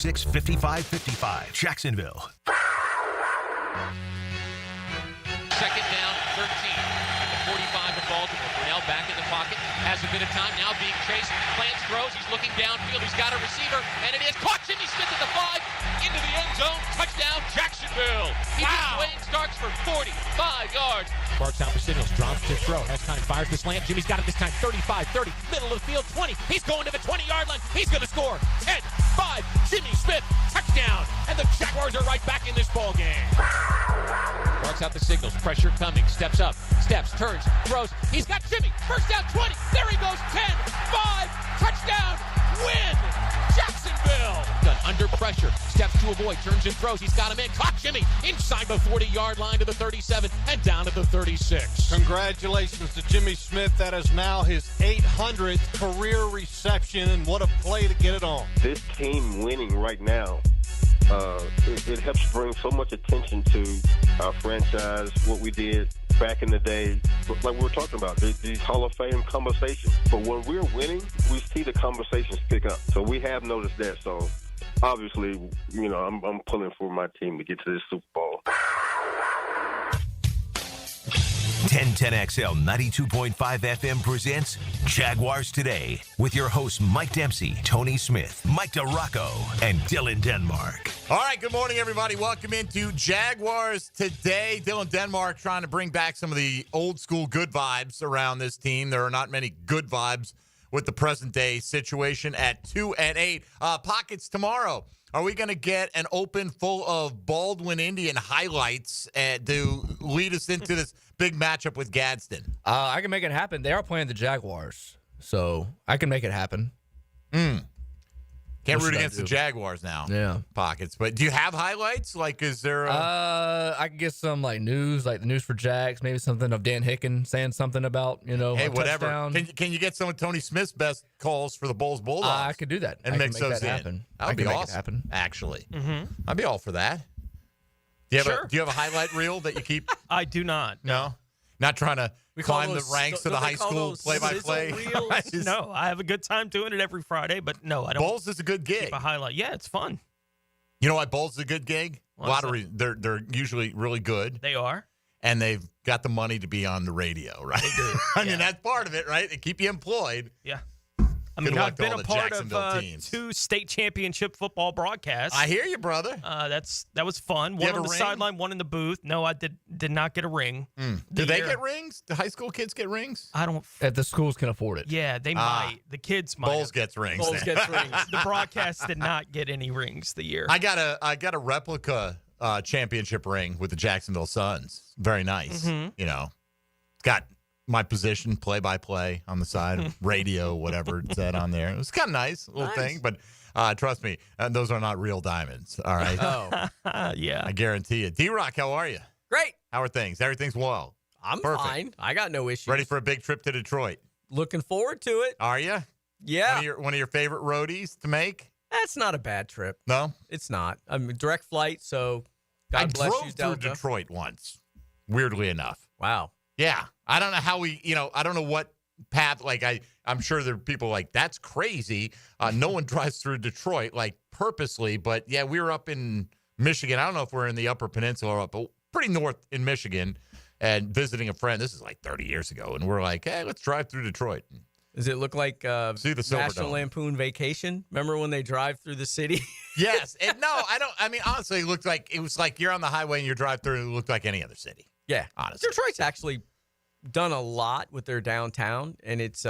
655-55, Jacksonville. Second down, 13. At the 45 of Baltimore. Brunell back in the pocket. Has a bit of time now being chased. Plants throws. He's looking downfield. He's got a receiver. And it is caught. Jimmy Smith at the 5. Into the end zone. Touchdown, Jacksonville. Wayne starts for 45 yards. Barks out for signals. Drops to throw. Has time. Fires the slant. Jimmy's got it this time. 35, 30. Middle of the field. 20. He's going to the 20-yard line. He's going to score. 10, 5. Jimmy Smith. Touchdown. And the Jaguars are right back in this ball game. Barks out the signals. Pressure coming. Steps up. Steps. Turns. Throws. He's got Jimmy. First down. 20. There he goes. 10, 5. Touchdown. Win. Jacksonville. Done under pressure. Steps to avoid. Turns and throws. He's got him in. Caught Jimmy inside the 40-yard line to the 37 and down to the 36. Congratulations to Jimmy Smith. That is now his 800th career reception, and what a play to get it on. This team winning right now, it helps bring so much attention to our franchise, what we did back in the day, like we were talking about, these Hall of Fame conversations. But when we're winning, we see the conversations pick up. So we have noticed that. So obviously, I'm pulling for my team to get to this Super Bowl. 1010XL 92.5 FM presents Jaguars Today with your hosts Mike Dempsey, Tony Smith, Mike DeRocco, and Dylan Denmark. All right, good morning, everybody. Welcome into Jaguars Today. Dylan Denmark trying to bring back some of the old school good vibes around this team. There are not many good vibes with the present day situation at 2 and 8. Pockets tomorrow. Are we going to get an open full of Baldwin Indian highlights to lead us into this big matchup with Gadsden? I can make it happen. They are playing the Jaguars, so I can make it happen. Can't root against the Jaguars now. Yeah. Pockets. But do you have highlights? Like, is there I can get some, news, like the news for Jags, maybe something of Dan Hicken saying something about, hey, a whatever. touchdown. Can you get some of Tony Smith's best calls for the Bulls Bulldogs? I could do that. And I mix can make those that in. happen. That would be make awesome, it happen. actually. I'd be all for that. Do you have a highlight reel that you keep? I do not. No? Not trying to climb the ranks of the high school those play-by-play? No, I have a good time doing it every Friday, but no, I don't. Bulls is a good gig. Keep a highlight. Yeah, it's fun. You know why Bulls is a good gig? What's a lot that? of reasons. They're usually really good. They are. And they've got the money to be on the radio, right? They do. I mean, that's part of it, right? They keep you employed. Yeah. I Good mean, luck I've to been all a the part Jacksonville of teams. 2 state championship football broadcasts. I hear you, brother. That was fun. you One have on a the ring? sideline, one in the booth. No, I did not get a ring. Do they get rings? Do high school kids get rings? I don't. If the schools can afford it. Yeah, they might. The kids might. Bulls gets rings. Bulls then. gets rings. The broadcast did not get any rings the year. I got a replica championship ring with the Jacksonville Suns. Very nice. It's got my position, play-by-play on the side, radio, whatever it said on there. It was kind of nice little thing, but trust me, those are not real diamonds. All right. Yeah. I guarantee you. D-Rock, how are you? Great. How are things? Everything's well. I'm Perfect. fine. I got no issues. Ready for a big trip to Detroit? Looking forward to it. Are you? Yeah. One of your favorite roadies to make? That's not a bad trip. No? It's not. I mean, direct flight, so God I bless drove you, through Delta. Detroit once, weirdly enough. Wow. Yeah. I don't know how I don't know what path, I'm sure there are people like, that's crazy. No one drives through Detroit, purposely. But, yeah, we were up in Michigan. I don't know if we're in the Upper Peninsula or up, but pretty north in Michigan and visiting a friend. This is 30 years ago. And we're like, hey, let's drive through Detroit. Does it look like See the Silverdome. National Lampoon Vacation? Remember when they drive through the city? Yes. And no, I don't. I mean, honestly, it was like you're on the highway and you drive through and it looked like any other city. Yeah. Honestly. Detroit's actually done a lot with their downtown, and it's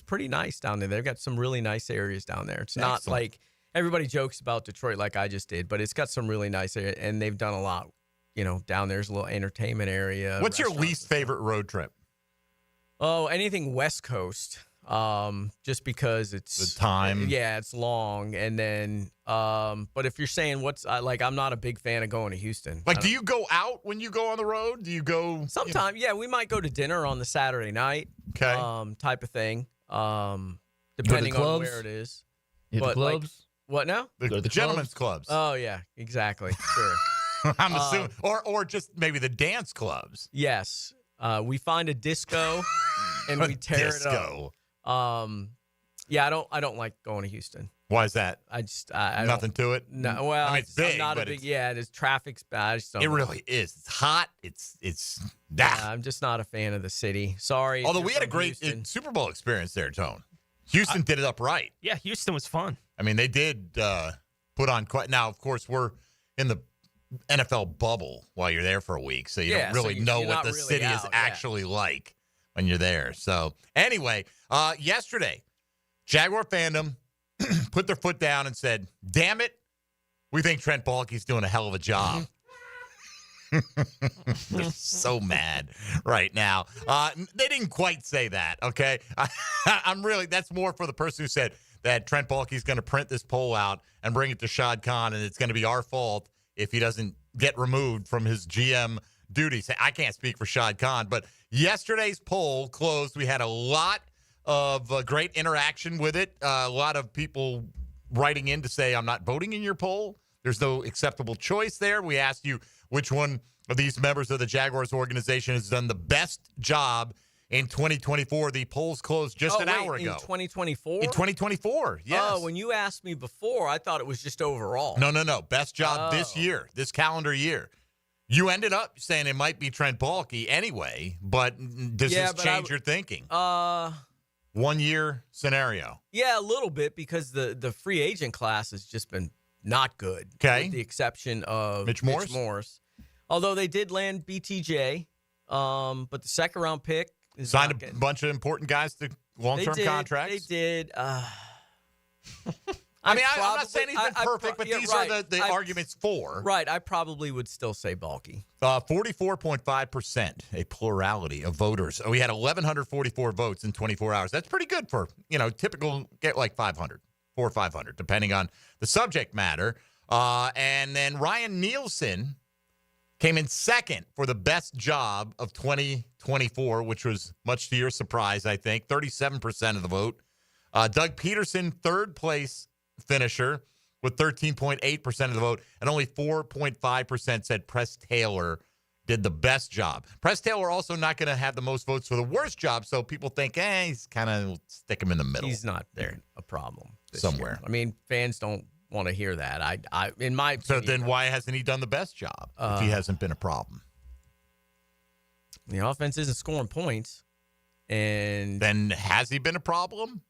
pretty nice down there. They've got some really nice areas down there. It's not like everybody jokes about Detroit like I just did, but it's got some really nice areas, and they've done a lot. Down there's a little entertainment area. What's your least favorite road trip? Oh, anything West Coast. Just because it's the time. Yeah, it's long, and then but if you're saying I'm not a big fan of going to Houston. Do you go out when you go on the road? Do you go sometimes? Yeah, we might go to dinner on the Saturday night. Okay. Type of thing. Depending on where it is. Hit the clubs. What now? The gentlemen's clubs. Oh yeah, exactly. Sure. I'm assuming, or just maybe the dance clubs. Yes. We find a disco and we tear it up. Yeah, I don't like going to Houston. Why is that? I Nothing to it. No, well, I mean, it's big, I'm not but a big. Yeah, there's traffic's bad. I just don't it know. really is. It's hot. It's. I'm just not a fan of the city. Sorry. Although we had a great Super Bowl experience there, Tone. Houston did it up right. Yeah, Houston was fun. I mean, they did put on quite. Now, of course, we're in the NFL bubble while you're there for a week, so you don't really know what the city is actually like when you're there. So anyway, yesterday, Jaguar fandom put their foot down and said, "Damn it, we think Trent Baalke's doing a hell of a job." They're so mad right now. They didn't quite say that, okay? I'm really, that's more for the person who said that Trent Baalke's going to print this poll out and bring it to Shad Khan, and it's going to be our fault if he doesn't get removed from his GM duties. I can't speak for Shad Khan, but yesterday's poll closed. We had a lot of great interaction with it. A lot of people writing in to say, I'm not voting in your poll. There's no acceptable choice there. We asked you which one of these members of the Jaguars organization has done the best job in 2024. The polls closed just an hour ago. In 2024? In 2024, yes. Oh, when you asked me before, I thought it was just overall. No. Best job this year, this calendar year. You ended up saying it might be Trent Baalke anyway, but does this change your thinking? 1 year scenario. Yeah, a little bit, because the free agent class has just been not good. Okay. With the exception of Mitch Morse. Although they did land BTJ, but the second round pick is signed a bunch of important guys to long-term contracts. They did. I'm not saying he's been perfect, but these are the arguments for. Right. I probably would still say Baalke. 44.5%, a plurality of voters. We had 1,144 votes in 24 hours. That's pretty good for, typical, get like 500, 400 or 500, depending on the subject matter. And then Ryan Nielsen came in second for the best job of 2024, which was much to your surprise, I think. 37% of the vote. Doug Peterson, third place finisher with 13.8% of the vote, and only 4.5% said Press Taylor did the best job. Press Taylor also not going to have the most votes for the worst job, so people think, he's kind of stick him in the middle. He's not there a problem somewhere. Year. I mean, fans don't want to hear that. I in my opinion, so then why hasn't he done the best job if he hasn't been a problem? The offense isn't scoring points, and then has he been a problem?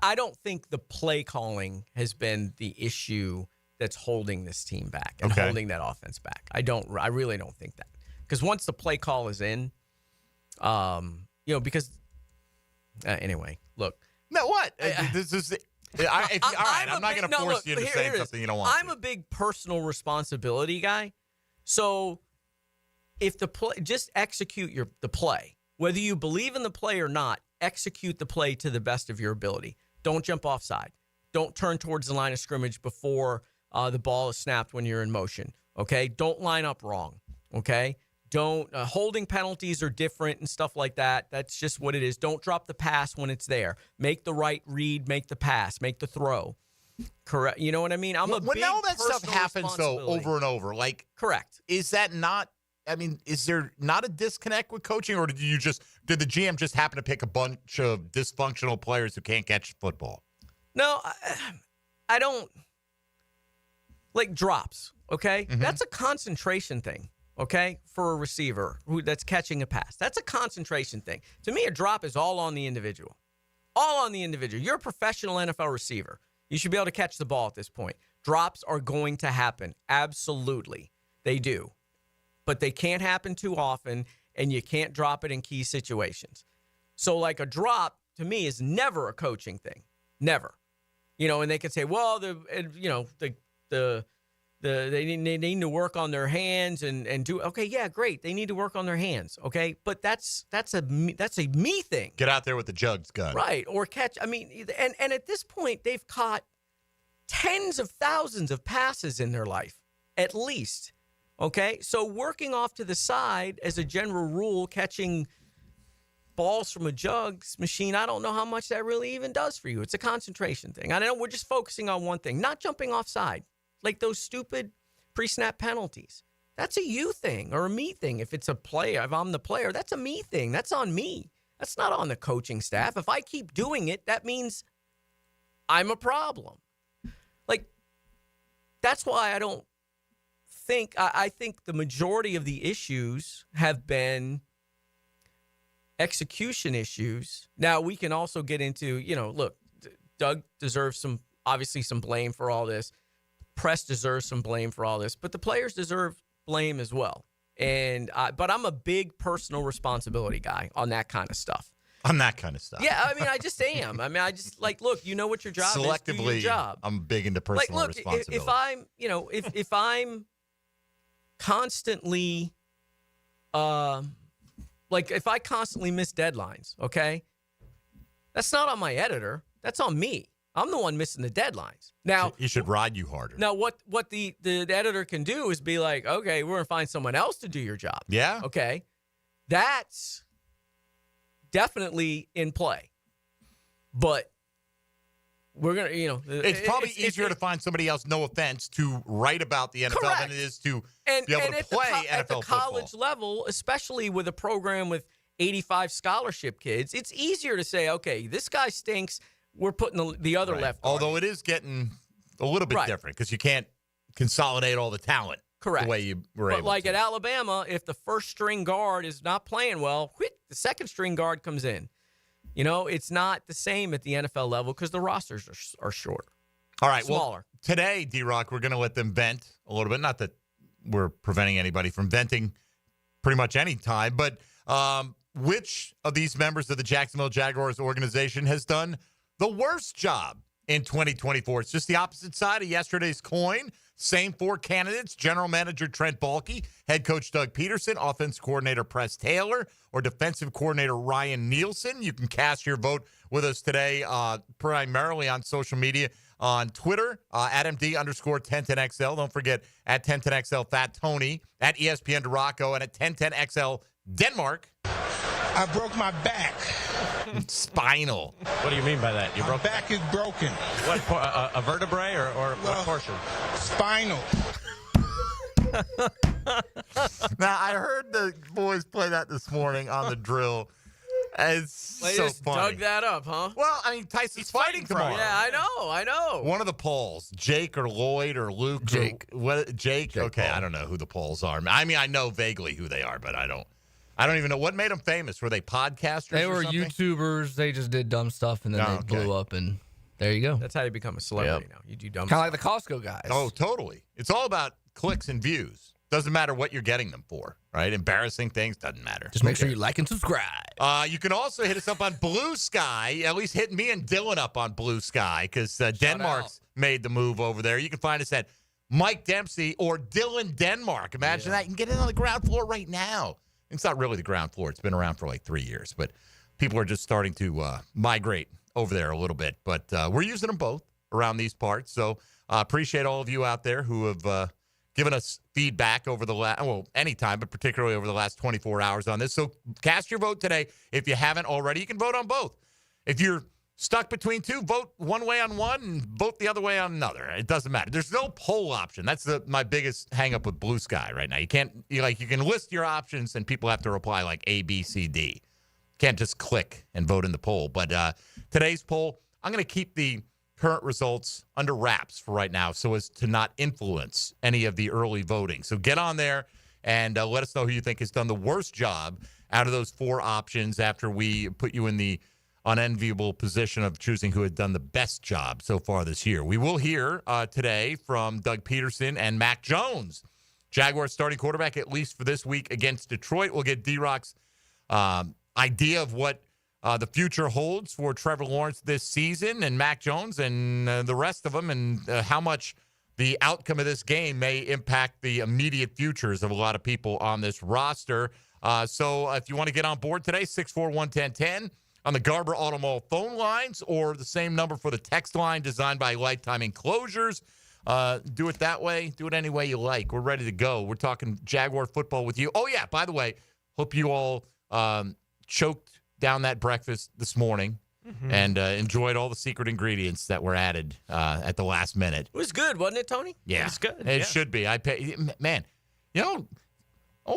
I don't think the play calling has been the issue that's holding this team back and holding that offense back. I really don't think that, because once the play call is in, because anyway, look. No, what? This is. All right, I'm not going to force you to say something you don't want. I'm a big personal responsibility guy, so if the play, just execute the play, whether you believe in the play or not. Execute the play to the best of your ability. Don't jump offside. Don't turn towards the line of scrimmage before the ball is snapped when you're in motion. Okay? Don't line up wrong. Okay? Don't holding penalties are different and stuff like that. That's just what it is. Don't drop the pass when it's there. Make the right read. Make the pass. Make the throw. Correct. You know what I mean? When all that stuff happens though over and over, like correct. Is that not? I mean, is there not a disconnect with coaching, or did the GM just happen to pick a bunch of dysfunctional players who can't catch football? No, I don't like drops. Okay, that's a concentration thing. Okay, for a receiver that's catching a pass, that's a concentration thing. To me, a drop is all on the individual. All on the individual. You're a professional NFL receiver. You should be able to catch the ball at this point. Drops are going to happen. Absolutely, they do. But they can't happen too often, and you can't drop it in key situations. So, like, a drop, to me, is never a coaching thing. Never. And they could say, well, they need to work on their hands and do, okay, yeah, great. They need to work on their hands, okay? But that's a me thing. Get out there with the jugs gun. Right, or catch. I mean, and at this point, they've caught tens of thousands of passes in their life, at least. Okay, so working off to the side as a general rule, catching balls from a jugs machine, I don't know how much that really even does for you. It's a concentration thing. I know we're just focusing on one thing, not jumping offside, like those stupid pre-snap penalties. That's a you thing or a me thing. If it's a player, if I'm the player, that's a me thing. That's on me. That's not on the coaching staff. If I keep doing it, that means I'm a problem. Like, that's why I don't think I think the majority of the issues have been execution issues. Now, we can also get into, look, Doug deserves some blame for all this. Press deserves some blame for all this, but the players deserve blame as well. But I'm a big personal responsibility guy on that kind of stuff. On that kind of stuff. Yeah, I mean, I just am. I mean, I just look, you know what your job is. Do your job. I'm big into personal responsibility. If I'm constantly, if I constantly miss deadlines, okay, that's not on my editor. That's on me. I'm the one missing the deadlines. Now, he should ride you harder. Now, what the editor can do is be like, okay, we're going to find someone else to do your job. Yeah. Okay. That's definitely in play. But we're going to, it's probably easier to find somebody else, no offense, to write about the NFL correct. than it is to and, be able to play NFL at the college football. level, especially with a program with 85 scholarship kids, it's easier to say, okay, this guy stinks. We're putting the other left. Although it is getting a little bit different because you can't consolidate all the talent. Correct. The way you were able to. But like at Alabama, if the first string guard is not playing well, the second string guard comes in. It's not the same at the NFL level because the rosters are shorter. All right. Smaller. Well, today, D-Rock, we're going to let them vent a little bit. Not that we're preventing anybody from venting pretty much any time, but which of these members of the Jacksonville Jaguars organization has done the worst job in 2024? It's just the opposite side of yesterday's coin. Same four candidates: General Manager Trent Baalke, Head Coach Doug Peterson, Offensive Coordinator Press Taylor, or Defensive Coordinator Ryan Nielsen. You can cast your vote with us today primarily on social media, on Twitter, at MD_1010XL. Don't forget, at 1010XL Fat Tony, at ESPN DeRocco, and at 1010XL Denmark. I broke my back. Spinal. What do you mean by that? My back is broken. What, a vertebrae or what portion? Spinal. Now, I heard the boys play that this morning on the drill. It's so funny. Dug that up, huh? Well, I mean, Tyson's fighting tomorrow. Yeah, I know. One of the Pauls, Jake or Lloyd or Luke. Jake. Jake? Okay, Paul. I don't know who the Pauls are. I mean, I know vaguely who they are, but I don't even know. What made them famous? Were they podcasters? They were something? YouTubers. They just did dumb stuff, and then they blew up, and there you go. That's how you become a celebrity now. You do dumb Kind of stuff. like the Costco guys. Oh, totally. It's all about clicks and views. Doesn't matter what you're getting them for, right? Embarrassing things, doesn't matter. Just make sure you like and subscribe. You can also hit us up on Blue Sky. At least hit me and Dylan up on Blue Sky because Denmark's made the move over there. You can find us at Mike Dempsey or Dylan Denmark. Imagine that. You can get in on the ground floor right now. It's not really the ground floor. It's been around for like 3 years, but people are just starting to migrate over there a little bit. But we're using them both around these parts. So appreciate all of you out there who have given us feedback over the anytime, but particularly over the last 24 hours on this. So cast your vote today. If you haven't already, you can vote on both. If you're stuck between two, vote one way on one and vote the other way on another. It doesn't matter. There's no poll option. That's my biggest hang up with Blue Sky right now. You can list your options and people have to reply like A, B, C, D. Can't just click and vote in the poll. But today's poll, I'm going to keep the current results under wraps for right now so as to not influence any of the early voting. So get on there and let us know who you think has done the worst job out of those four options after we put you in the unenviable position of choosing who had done the best job so far this year. We will hear today from Doug Peterson and Mac Jones, Jaguars starting quarterback, at least for this week against Detroit. We'll get D-Rock's idea of what the future holds for Trevor Lawrence this season and Mac Jones and the rest of them, and how much the outcome of this game may impact the immediate futures of a lot of people on this roster. So if you want to get on board today, 641-1010 on the Garber Auto Mall phone lines, or the same number for the text line designed by Lifetime Enclosures. Do it that way. Do it any way you like. We're ready to go. We're talking Jaguar football with you. Oh, yeah, by the way, hope you all choked down that breakfast this morning and enjoyed all the secret ingredients that were added at the last minute. It was good, wasn't it, Tony? Yeah. It was good. It should be. Man,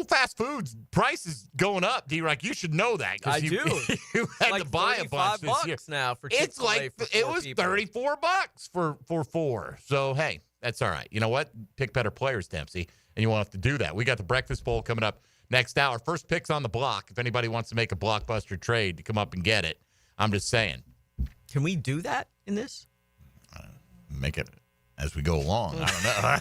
fast food's price is going up, D-Rock. You should know that. I you, do. You had like to buy a bunch this year. now for It's Chick-fil-A like for it 4 was people. $34 for 4. So hey, that's all right. You know what? Pick better players, Dempsey, and you won't have to do that. We got the Breakfast Bowl coming up next hour. First picks on the block. If anybody wants to make a blockbuster trade to come up and get it, I'm just saying. Can we do that in this? Make it as we go along. I don't know.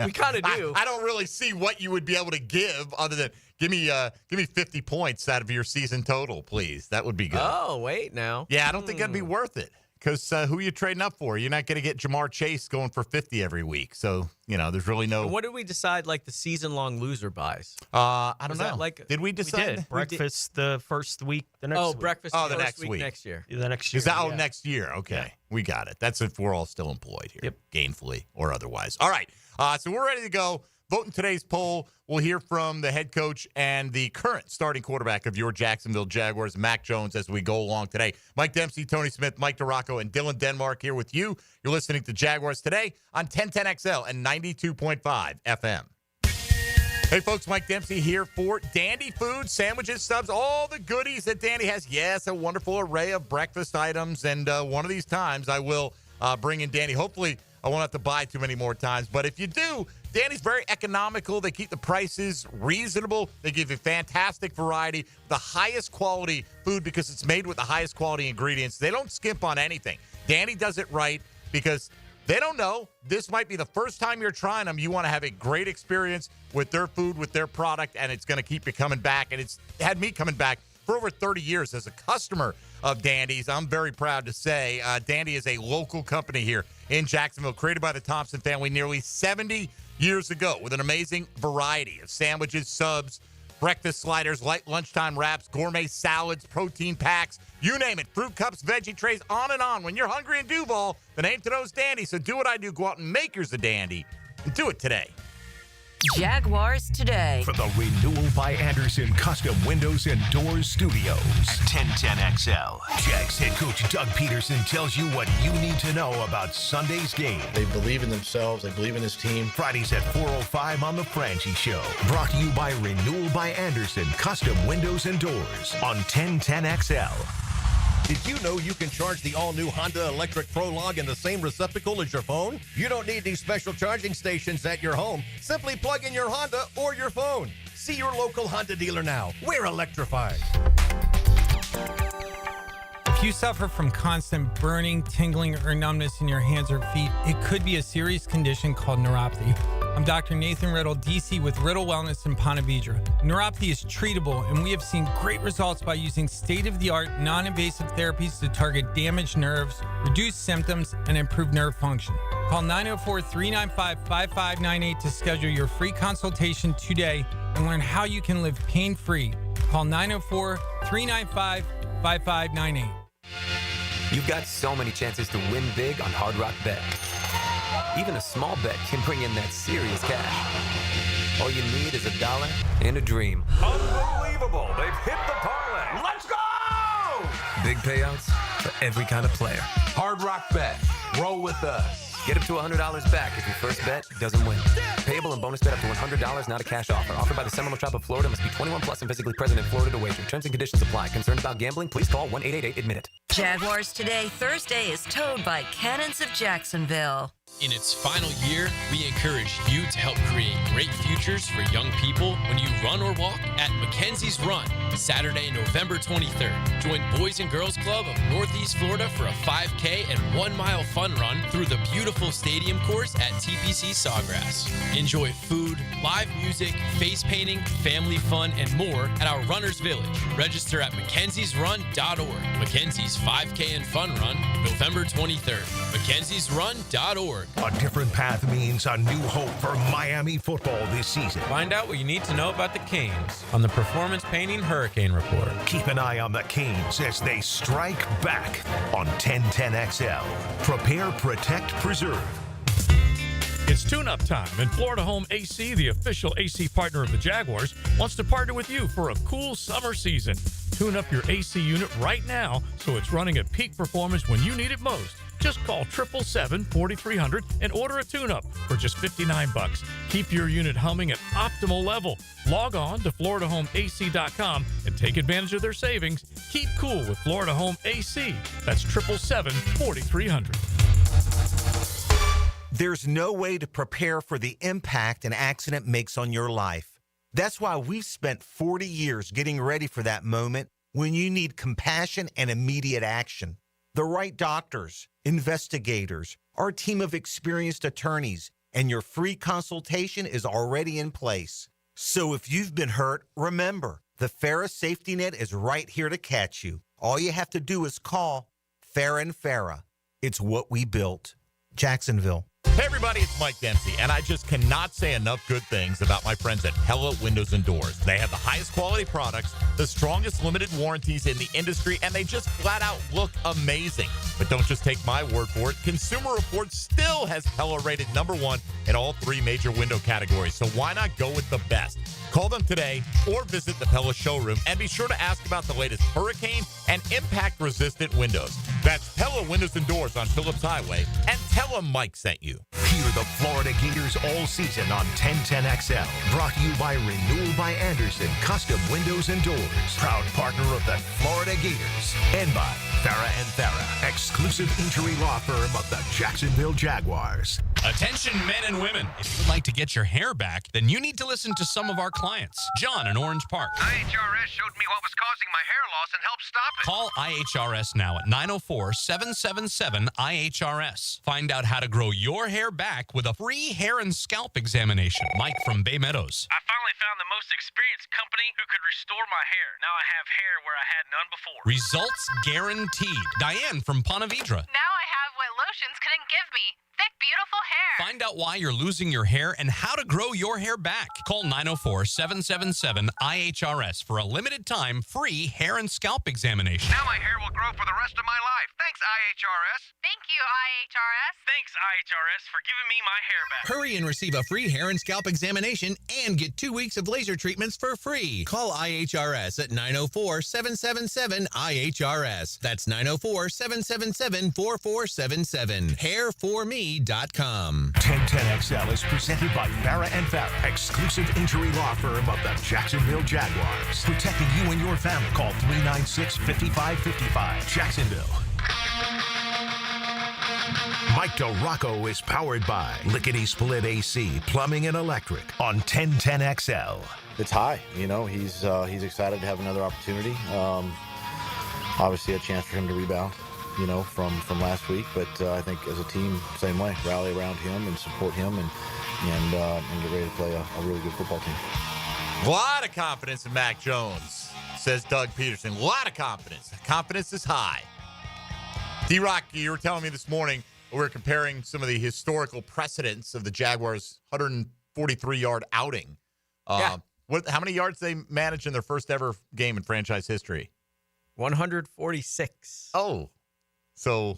We kind of do. I don't really see what you would be able to give other than give me 50 points out of your season total, please. That would be good. Oh, wait now. Yeah, I don't think that'd be worth it because who are you trading up for? You're not going to get Jamar Chase going for 50 every week. So, there's really no. And what did we decide, like, the season-long loser buys? I don't know. Did we decide? We did. Breakfast the first week, the next week. Breakfast the first next week week. next year. The next year. Is that next year? Okay. Yeah. We got it. That's if we're all still employed here, gainfully or otherwise. All right. So we're ready to go. Vote in today's poll. We'll hear from the head coach and the current starting quarterback of your Jacksonville Jaguars, Mac Jones, as we go along today. Mike Dempsey, Tony Smith, Mike DeRocco, and Dylan Denmark here with you. You're listening to Jaguars Today on 1010XL and 92.5 FM. Hey, folks, Mike Dempsey here for Dandy Food, sandwiches, subs, all the goodies that Dandy has. Yes, a wonderful array of breakfast items, and one of these times I will bring in Dandy. Hopefully, I won't have to buy too many more times, but if you do, Danny's very economical. They keep the prices reasonable. They give you fantastic variety, the highest quality food because it's made with the highest quality ingredients. They don't skimp on anything. Danny does it right because they don't know. This might be the first time you're trying them. You want to have a great experience with their food, with their product, and it's going to keep you coming back. And it's had me coming back for over 30 years as a customer of Dandy's. I'm very proud to say Dandy is a local company here in Jacksonville, created by the Thompson family nearly 70 years ago with an amazing variety of sandwiches, subs, breakfast sliders, light lunchtime wraps, gourmet salads, protein packs, you name it, fruit cups, veggie trays, on and on. When you're hungry in Duval, the name to know is Dandy. So do what I do. Go out and make yours a Dandy and do it today. Jaguars Today. From the Renewal by Anderson Custom Windows and Doors Studios at 1010XL. Jags head coach Doug Peterson tells you what you need to know about Sunday's game. They believe in themselves. They believe in his team. Fridays at 4:05 on The Franchi Show. Brought to you by Renewal by Anderson Custom Windows and Doors on 1010XL. Did you know you can charge the all-new Honda Electric Prologue in the same receptacle as your phone? You don't need these special charging stations at your home. Simply plug in your Honda or your phone. See your local Honda dealer now. We're electrified. If you suffer from constant burning, tingling, or numbness in your hands or feet, it could be a serious condition called neuropathy. I'm Dr. Nathan Riddle, DC with Riddle Wellness in Ponte Vedra. Neuropathy is treatable, and we have seen great results by using state-of-the-art, non-invasive therapies to target damaged nerves, reduce symptoms, and improve nerve function. Call 904-395-5598 to schedule your free consultation today and learn how you can live pain-free. Call 904-395-5598. You've got so many chances to win big on Hard Rock Bet. Even a small bet can bring in that serious cash. All you need is $1 and a dream. Unbelievable. They've hit the parlay. Let's go! Big payouts for every kind of player. Hard Rock Bet. Roll with us. Get up to $100 back if your first bet doesn't win. Payable and bonus bet up to $100, not a cash offer. Offered by the Seminole Tribe of Florida. Must be 21 plus and physically present in Florida to wager. Terms and conditions apply. Concerned about gambling? Please call 1-888-ADMIT-IT. Jaguars Today Thursday is towed by Cannons of Jacksonville. In its final year, we encourage you to help create great futures for young people when you run or walk at Mackenzie's Run, Saturday, November 23rd. Join Boys and Girls Club of Northeast Florida for a 5K and 1 mile fun run through the beautiful stadium course at TPC Sawgrass. Enjoy food, live music, face painting, family fun, and more at our Runners Village. Register at MacKenziesRun.org. Mackenzie's 5K and Fun Run, November 23rd. MacKenziesRun.org. A different path means a new hope for Miami football this season. Find out what you need to know about the Canes on the Performance Painting Hurricane Report. Keep an eye on the Canes as they strike back on 1010XL. Prepare, protect, preserve. It's tune-up time, and Florida Home AC, the official AC partner of the Jaguars, wants to partner with you for a cool summer season. Tune up your AC unit right now so it's running at peak performance when you need it most. Just call 777-4300 and order a tune-up for just $59. Keep your unit humming at optimal level. Log on to FloridaHomeAC.com and take advantage of their savings. Keep cool with Florida Home AC. That's 777-4300. There's no way to prepare for the impact an accident makes on your life. That's why we've spent 40 years getting ready for that moment when you need compassion and immediate action. The right doctors, investigators, our team of experienced attorneys, and your free consultation is already in place. So if you've been hurt, remember, the Farah Safety Net is right here to catch you. All you have to do is call Farah & Farah. It's what we built. Jacksonville. Hey everybody, it's Mike Dempsey, and I just cannot say enough good things about my friends at Pella Windows and Doors. They have the highest quality products, the strongest limited warranties in the industry, and they just flat out look amazing. But don't just take my word for it. Consumer Reports still has Pella rated #1 in all 3 major window categories, so why not go with the best? Call them today or visit the Pella showroom, and be sure to ask about the latest hurricane and impact-resistant windows. That's Pella Windows and Doors on Phillips Highway, and tell them Mike sent you. Hear the Florida Gators all season on 1010XL. Brought to you by Renewal by Anderson Custom Windows and Doors. Proud partner of the Florida Gators. And by Farah & Farah, exclusive injury law firm of the Jacksonville Jaguars. Attention men and women. If you would like to get your hair back, then you need to listen to some of our clients. John in Orange Park. IHRS showed me what was causing my hair loss and helped stop it. Call IHRS now at 904-777-IHRS. Find out how to grow your hair back with a free hair and scalp examination. Mike from Bay Meadows. I finally found the most experienced company who could restore my hair. Now I have hair where I had none before. Results guaranteed. Diane from Ponte Vedra. Now I have what lotions couldn't give me. Thick, beautiful hair. Find out why you're losing your hair and how to grow your hair back. Call 904-777-IHRS for a limited time free hair and scalp examination. Now my hair will grow for the rest of my life. Thanks, IHRS. Thank you, IHRS. Thanks, IHRS, for giving me my hair back. Hurry and receive a free hair and scalp examination and get 2 weeks of laser treatments for free. Call IHRS at 904-777-IHRS. That's 904-777-4477. Hairforme.com. 1010XL is presented by Farah & Farah, exclusive injury law firm of the Jacksonville Jaguars. Protecting you and your family. Call 396-5555. Jacksonville. Mike DeRocco is powered by Lickety Split AC, Plumbing and Electric on 1010XL. It's high. You know, he's excited to have another opportunity. Obviously, a chance for him to rebound, you know, from last week. But I think as a team, same way, rally around him and support him and get ready to play a really good football team. A lot of confidence in Mac Jones, says Doug Peterson. A lot of confidence. Confidence is high. D-Rock, you were telling me this morning we were comparing some of the historical precedents of the Jaguars' 143-yard outing. How many yards they managed in their first ever game in franchise history? 146. Oh, so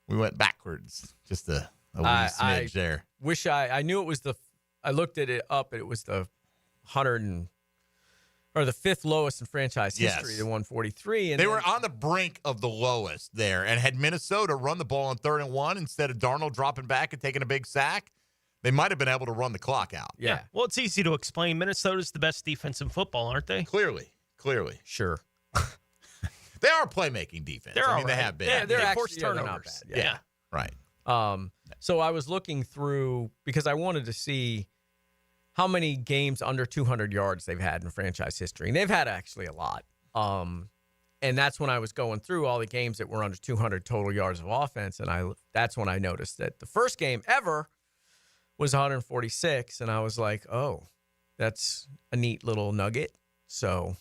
we went backwards just a wee smidge there. Wish I knew it was I looked at it up and it was the the fifth lowest in franchise history, the 143. And they were on the brink of the lowest there. And had Minnesota run the ball on 3rd and 1 instead of Darnold dropping back and taking a big sack, they might have been able to run the clock out. Yeah. Well, it's easy to explain. Minnesota's the best defense in football, aren't they? Clearly. Sure. They are a playmaking defense. They have been. They're forced turnovers. Yeah. Right. So I was looking through because I wanted to see how many games under 200 yards they've had in franchise history. And they've had actually a lot. And that's when I was going through all the games that were under 200 total yards of offense. And that's when I noticed that the first game ever was 146. And I was like, oh, that's a neat little nugget. So.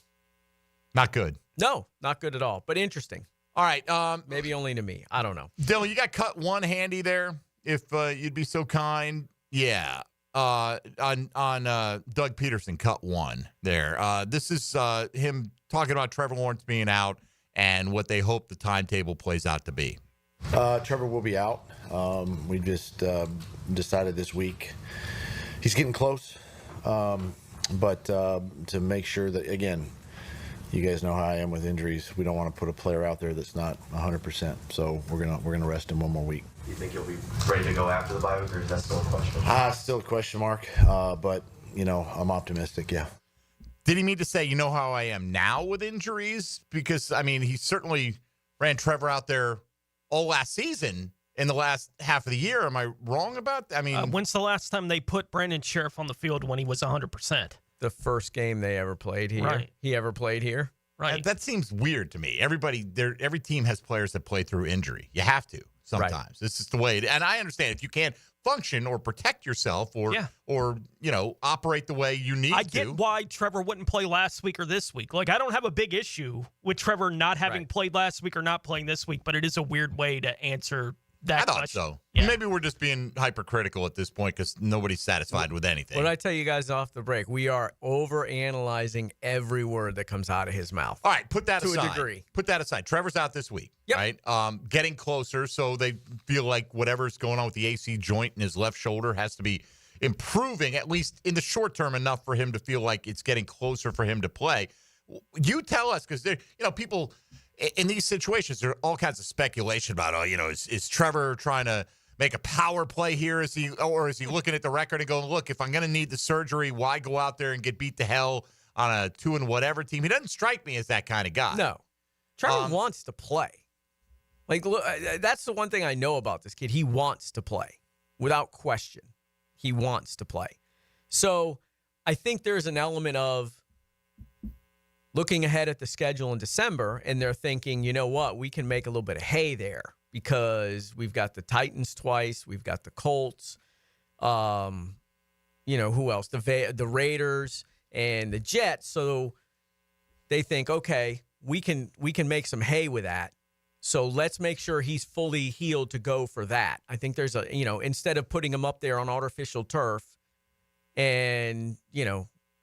Not good. No, not good at all. But interesting. All right. Maybe only to me. I don't know. Dylan, you got cut one handy there, if you'd be so kind. Yeah. On Doug Peterson, cut one there. This is him talking about Trevor Lawrence being out and what they hope the timetable plays out to be. Trevor will be out. We just decided this week he's getting close. But to make sure that, again, you guys know how I am with injuries. We don't want to put a player out there that's not 100%. So we're gonna rest him one more week. Do you think he'll be ready to go after the bye week, or is that still a question? Still a question mark, but I'm optimistic. Yeah. Did he mean to say, you know how I am now with injuries? Because he certainly ran Trevor out there all last season in the last half of the year. Am I wrong about that? When's the last time they put Brandon Sheriff on the field when he was 100%? The first game they ever played here. Right. He ever played here? Right. That seems weird to me. Every team has players that play through injury. You have to sometimes. Right. This is the way. And I understand if you can't function or protect yourself or operate the way you need to. I get why Trevor wouldn't play last week or this week. Like, I don't have a big issue with Trevor not having played last week or not playing this week, but it is a weird way to answer that I question. thought so. Yeah. Maybe we're just being hypercritical at this point because nobody's satisfied with anything. What did I tell you guys off the break? We are overanalyzing every word that comes out of his mouth. All right, put that aside. To a degree. Put that aside. Trevor's out this week, right? Getting closer, so they feel like whatever's going on with the AC joint in his left shoulder has to be improving, at least in the short term, enough for him to feel like it's getting closer for him to play. You tell us, because people in these situations, there are all kinds of speculation about, is Trevor trying to make a power play here? Is he looking at the record and going, look, if I'm going to need the surgery, why go out there and get beat to hell on a 2-and-whatever team? He doesn't strike me as that kind of guy. No. Trevor wants to play. Like, look, that's the one thing I know about this kid. He wants to play, without question. He wants to play. So I think there's an element of looking ahead at the schedule in December, and they're thinking, you know what, we can make a little bit of hay there because we've got the Titans twice, we've got the Colts, who else? The Raiders and the Jets. So they think, okay, we can make some hay with that. So let's make sure he's fully healed to go for that. I think there's instead of putting him up there on artificial turf and,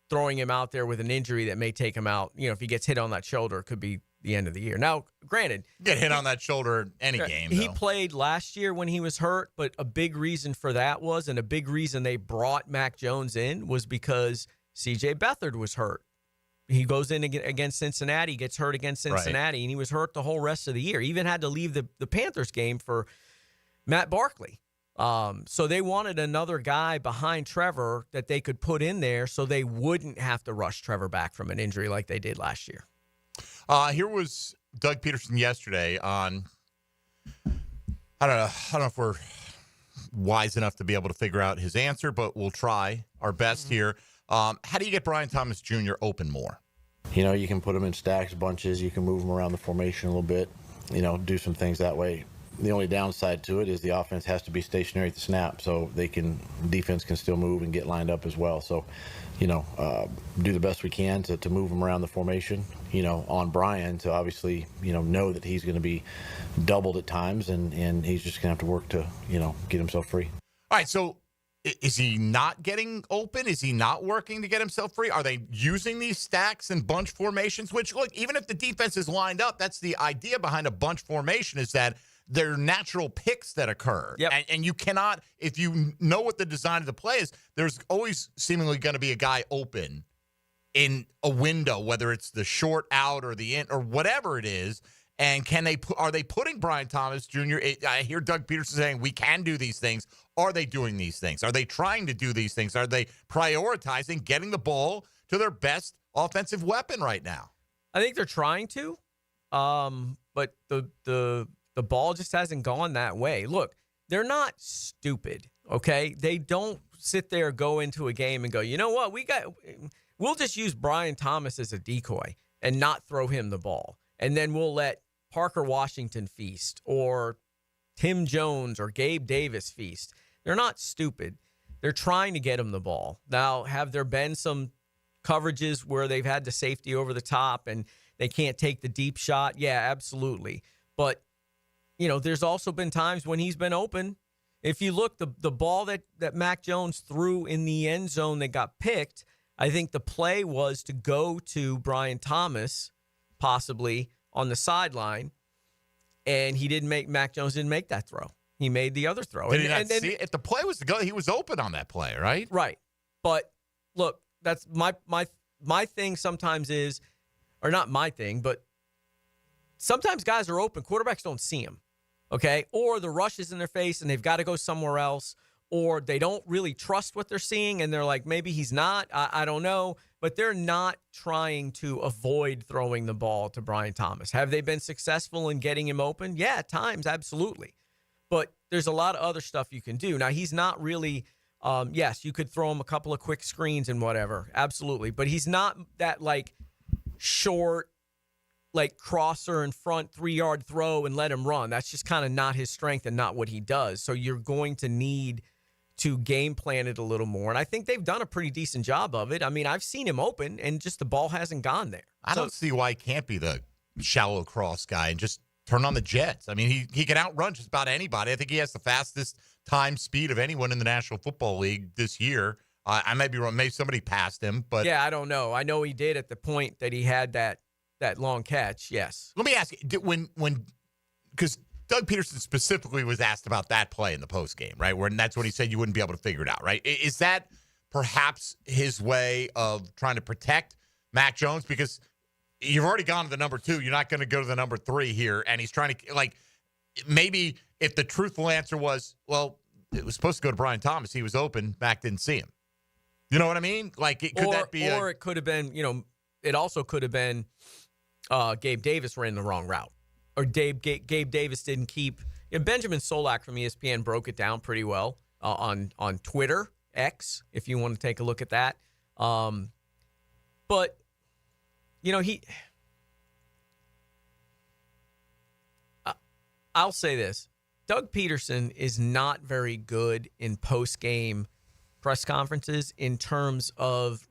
throwing him out there with an injury that may take him out, if he gets hit on that shoulder, it could be the end of the year. Now, granted, get hit on that shoulder any game. He played last year when he was hurt, but a big reason for that was, and a big reason they brought Mac Jones in was because C.J. Beathard was hurt. He goes in against Cincinnati, gets hurt against Cincinnati, and he was hurt the whole rest of the year. He even had to leave the Panthers game for Matt Barkley. So they wanted another guy behind Trevor that they could put in there so they wouldn't have to rush Trevor back from an injury like they did last year. Here was Doug Peterson yesterday on, I don't know if we're wise enough to be able to figure out his answer, but we'll try our best here. How do you get Brian Thomas Jr. open more? You can put him in stacks, bunches. You can move him around the formation a little bit, do some things that way. The only downside to it is the offense has to be stationary at the snap, so defense can still move and get lined up as well. So, do the best we can to move him around the formation, on Brian to obviously, know that he's going to be doubled at times, and he's just going to have to work to, get himself free. All right, so is he not getting open? Is he not working to get himself free? Are they using these stacks and bunch formations? Which, look, even if the defense is lined up, that's the idea behind a bunch formation is that they're natural picks that occur. Yep. And you cannot, if you know what the design of the play is, there's always seemingly going to be a guy open in a window, whether it's the short out or the in or whatever it is. And are they putting Brian Thomas Jr.? I hear Doug Peterson saying we can do these things. Are they doing these things? Are they trying to do these things? Are they prioritizing getting the ball to their best offensive weapon right now? I think they're trying to, but the ball just hasn't gone that way. Look, they're not stupid, okay? They don't sit there, go into a game and go, you know what, we'll just use Brian Thomas as a decoy and not throw him the ball. And then we'll let Parker Washington feast or Tim Jones or Gabe Davis feast. They're not stupid. They're trying to get him the ball. Now, have there been some coverages where they've had the safety over the top and they can't take the deep shot? Yeah, absolutely. But there's also been times when he's been open. If you look, the ball that Mac Jones threw in the end zone that got picked, I think the play was to go to Brian Thomas, possibly on the sideline, and Mac Jones didn't make that throw. He made the other throw. Did he not see it? If the play was to go, he was open on that play, right? Right. But look, that's my thing sometimes is or not my thing, but sometimes guys are open. Quarterbacks don't see them, okay? Or the rush is in their face and they've got to go somewhere else, or they don't really trust what they're seeing and they're like, maybe he's not. I don't know. But they're not trying to avoid throwing the ball to Brian Thomas. Have they been successful in getting him open? Yeah, at times, absolutely. But there's a lot of other stuff you can do. Now, he's not really, yes, you could throw him a couple of quick screens and whatever. Absolutely. But he's not that, like, short, like, crosser in front, 3-yard throw and let him run. That's just kind of not his strength and not what he does. So you're going to need to game plan it a little more. And I think they've done a pretty decent job of it. I mean, I've seen him open and just the ball hasn't gone there. I don't see why he can't be the shallow cross guy and just turn on the jets. I mean, he can outrun just about anybody. I think he has the fastest time speed of anyone in the National Football League this year. I may be wrong. Maybe somebody passed him, but yeah, I don't know. I know he did at the point that he had that long catch. Yes. Let me ask you, because Doug Peterson specifically was asked about that play in the postgame, right? And that's when he said you wouldn't be able to figure it out, right? Is that perhaps his way of trying to protect Mac Jones? Because you've already gone to the number 2. You're not going to go to the number 3 here. And he's trying to, like, maybe if the truthful answer was, well, it was supposed to go to Brian Thomas. He was open. Mac didn't see him. You know what I mean? Like, it could have been, it also could have been Gabe Davis ran the wrong route. Or Gabe Davis didn't keep. Benjamin Solak from ESPN broke it down pretty well on Twitter, X, if you want to take a look at that. But, I'll say this. Doug Peterson is not very good in post-game press conferences in terms of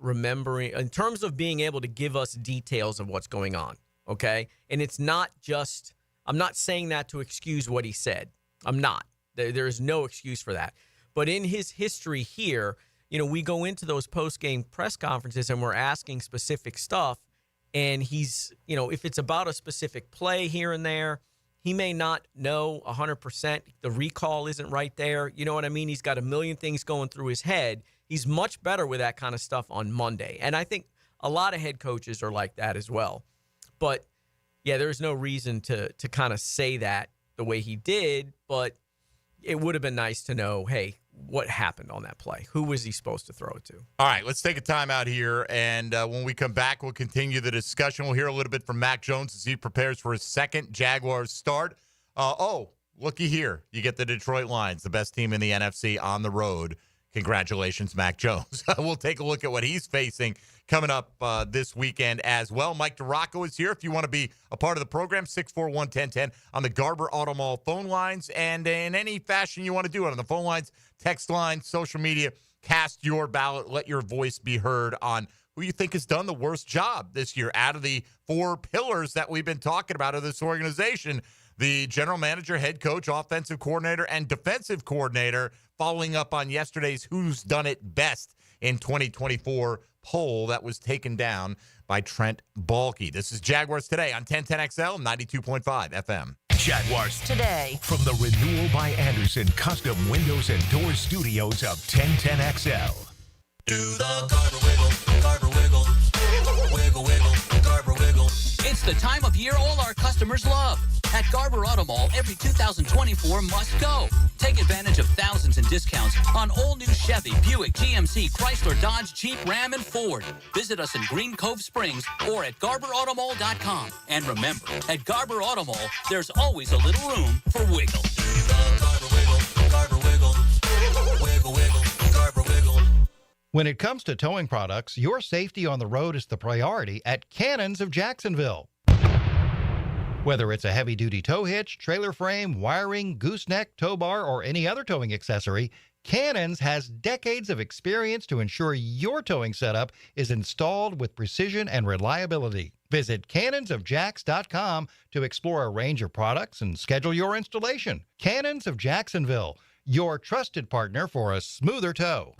being able to give us details of what's going on. Okay. And it's not just, I'm not saying that to excuse what he said. I'm not. There is no excuse for that. But in his history here, we go into those post-game press conferences and we're asking specific stuff. And he's, if it's about a specific play here and there, he may not know 100%. The recall isn't right there. You know what I mean? He's got a million things going through his head. He's much better with that kind of stuff on Monday. And I think a lot of head coaches are like that as well. But, yeah, there's no reason to kind of say that the way he did, but it would have been nice to know, hey, what happened on that play? Who was he supposed to throw it to? All right, let's take a time out here, and when we come back, we'll continue the discussion. We'll hear a little bit from Mac Jones as he prepares for his second Jaguars start. Looky here. You get the Detroit Lions, the best team in the NFC, on the road. Congratulations, Mac Jones. We'll take a look at what he's facing coming up this weekend as well. Mike DeRocco is here. If you want to be a part of the program, 641-1010 on the Garber Auto Mall phone lines. And in any fashion you want to do it on the phone lines, text line, social media, cast your ballot. Let your voice be heard on who you think has done the worst job this year out of the 4 pillars that we've been talking about of this organization. The general manager, head coach, offensive coordinator, and defensive coordinator, following up on yesterday's Who's Done It Best in 2024 poll that was taken down by Trent Baalke. This is Jaguars Today on 1010XL, 92.5 FM. Jaguars Today. From the Renewal by Anderson Custom Windows and Doors Studios of 1010XL. Do the Garber wiggle, Garber wiggle, wiggle, wiggle, Garber wiggle. It's the time of year all our customers love. At Garber Auto Mall, every 2024 must go. Take advantage of thousands in discounts on all new Chevy, Buick, GMC, Chrysler, Dodge, Jeep, Ram, and Ford. Visit us in Green Cove Springs or at GarberAutomall.com. And remember, at Garber Auto Mall, there's always a little room for wiggle. Garber wiggle, Garber wiggle, wiggle, wiggle, Garber wiggle. When it comes to towing products, your safety on the road is the priority at Cannons of Jacksonville. Whether it's a heavy-duty tow hitch, trailer frame, wiring, gooseneck, tow bar, or any other towing accessory, Cannons has decades of experience to ensure your towing setup is installed with precision and reliability. Visit cannonsofjax.com to explore a range of products and schedule your installation. Cannons of Jacksonville, your trusted partner for a smoother tow.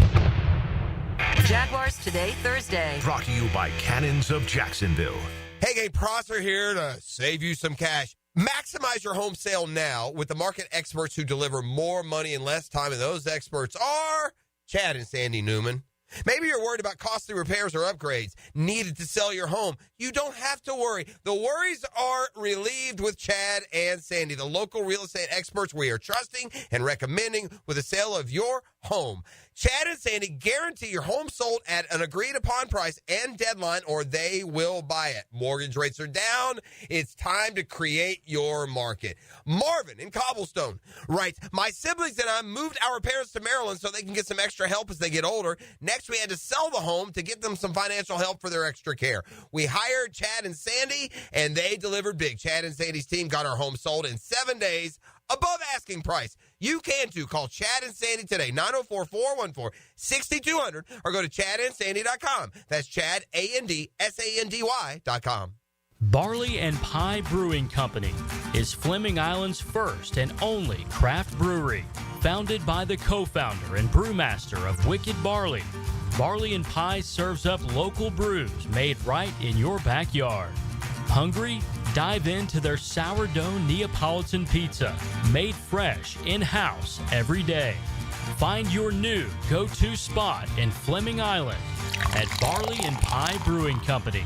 Jaguars Today, Thursday. Brought to you by Cannons of Jacksonville. Hey, gang, Prosser here to save you some cash. Maximize your home sale now with the market experts who deliver more money in less time, and those experts are Chad and Sandy Newman. Maybe you're worried about costly repairs or upgrades needed to sell your home. You don't have to worry. The worries are relieved with Chad and Sandy, the local real estate experts we are trusting and recommending with the sale of your home. Chad and Sandy guarantee your home sold at an agreed-upon price and deadline, or they will buy it. Mortgage rates are down. It's time to create your market. Marvin in Cobblestone writes, my siblings and I moved our parents to Maryland so they can get some extra help as they get older. Next, we had to sell the home to get them some financial help for their extra care. We hired Chad and Sandy, and they delivered big. Chad and Sandy's team got our home sold in 7 days, above asking price. You can too. Call Chad and Sandy today, 904-414-6200, or go to chadandsandy.com. That's Chad, ANDSANDY.com. Barley and Pie Brewing Company is Fleming Island's first and only craft brewery, founded by the co-founder and brewmaster of Wicked Barley. Barley and Pie serves up local brews made right in your backyard. Hungry? Dive into their sourdough Neapolitan pizza, made fresh in-house every day. Find your new go-to spot in Fleming Island at Barley and Pie Brewing Company.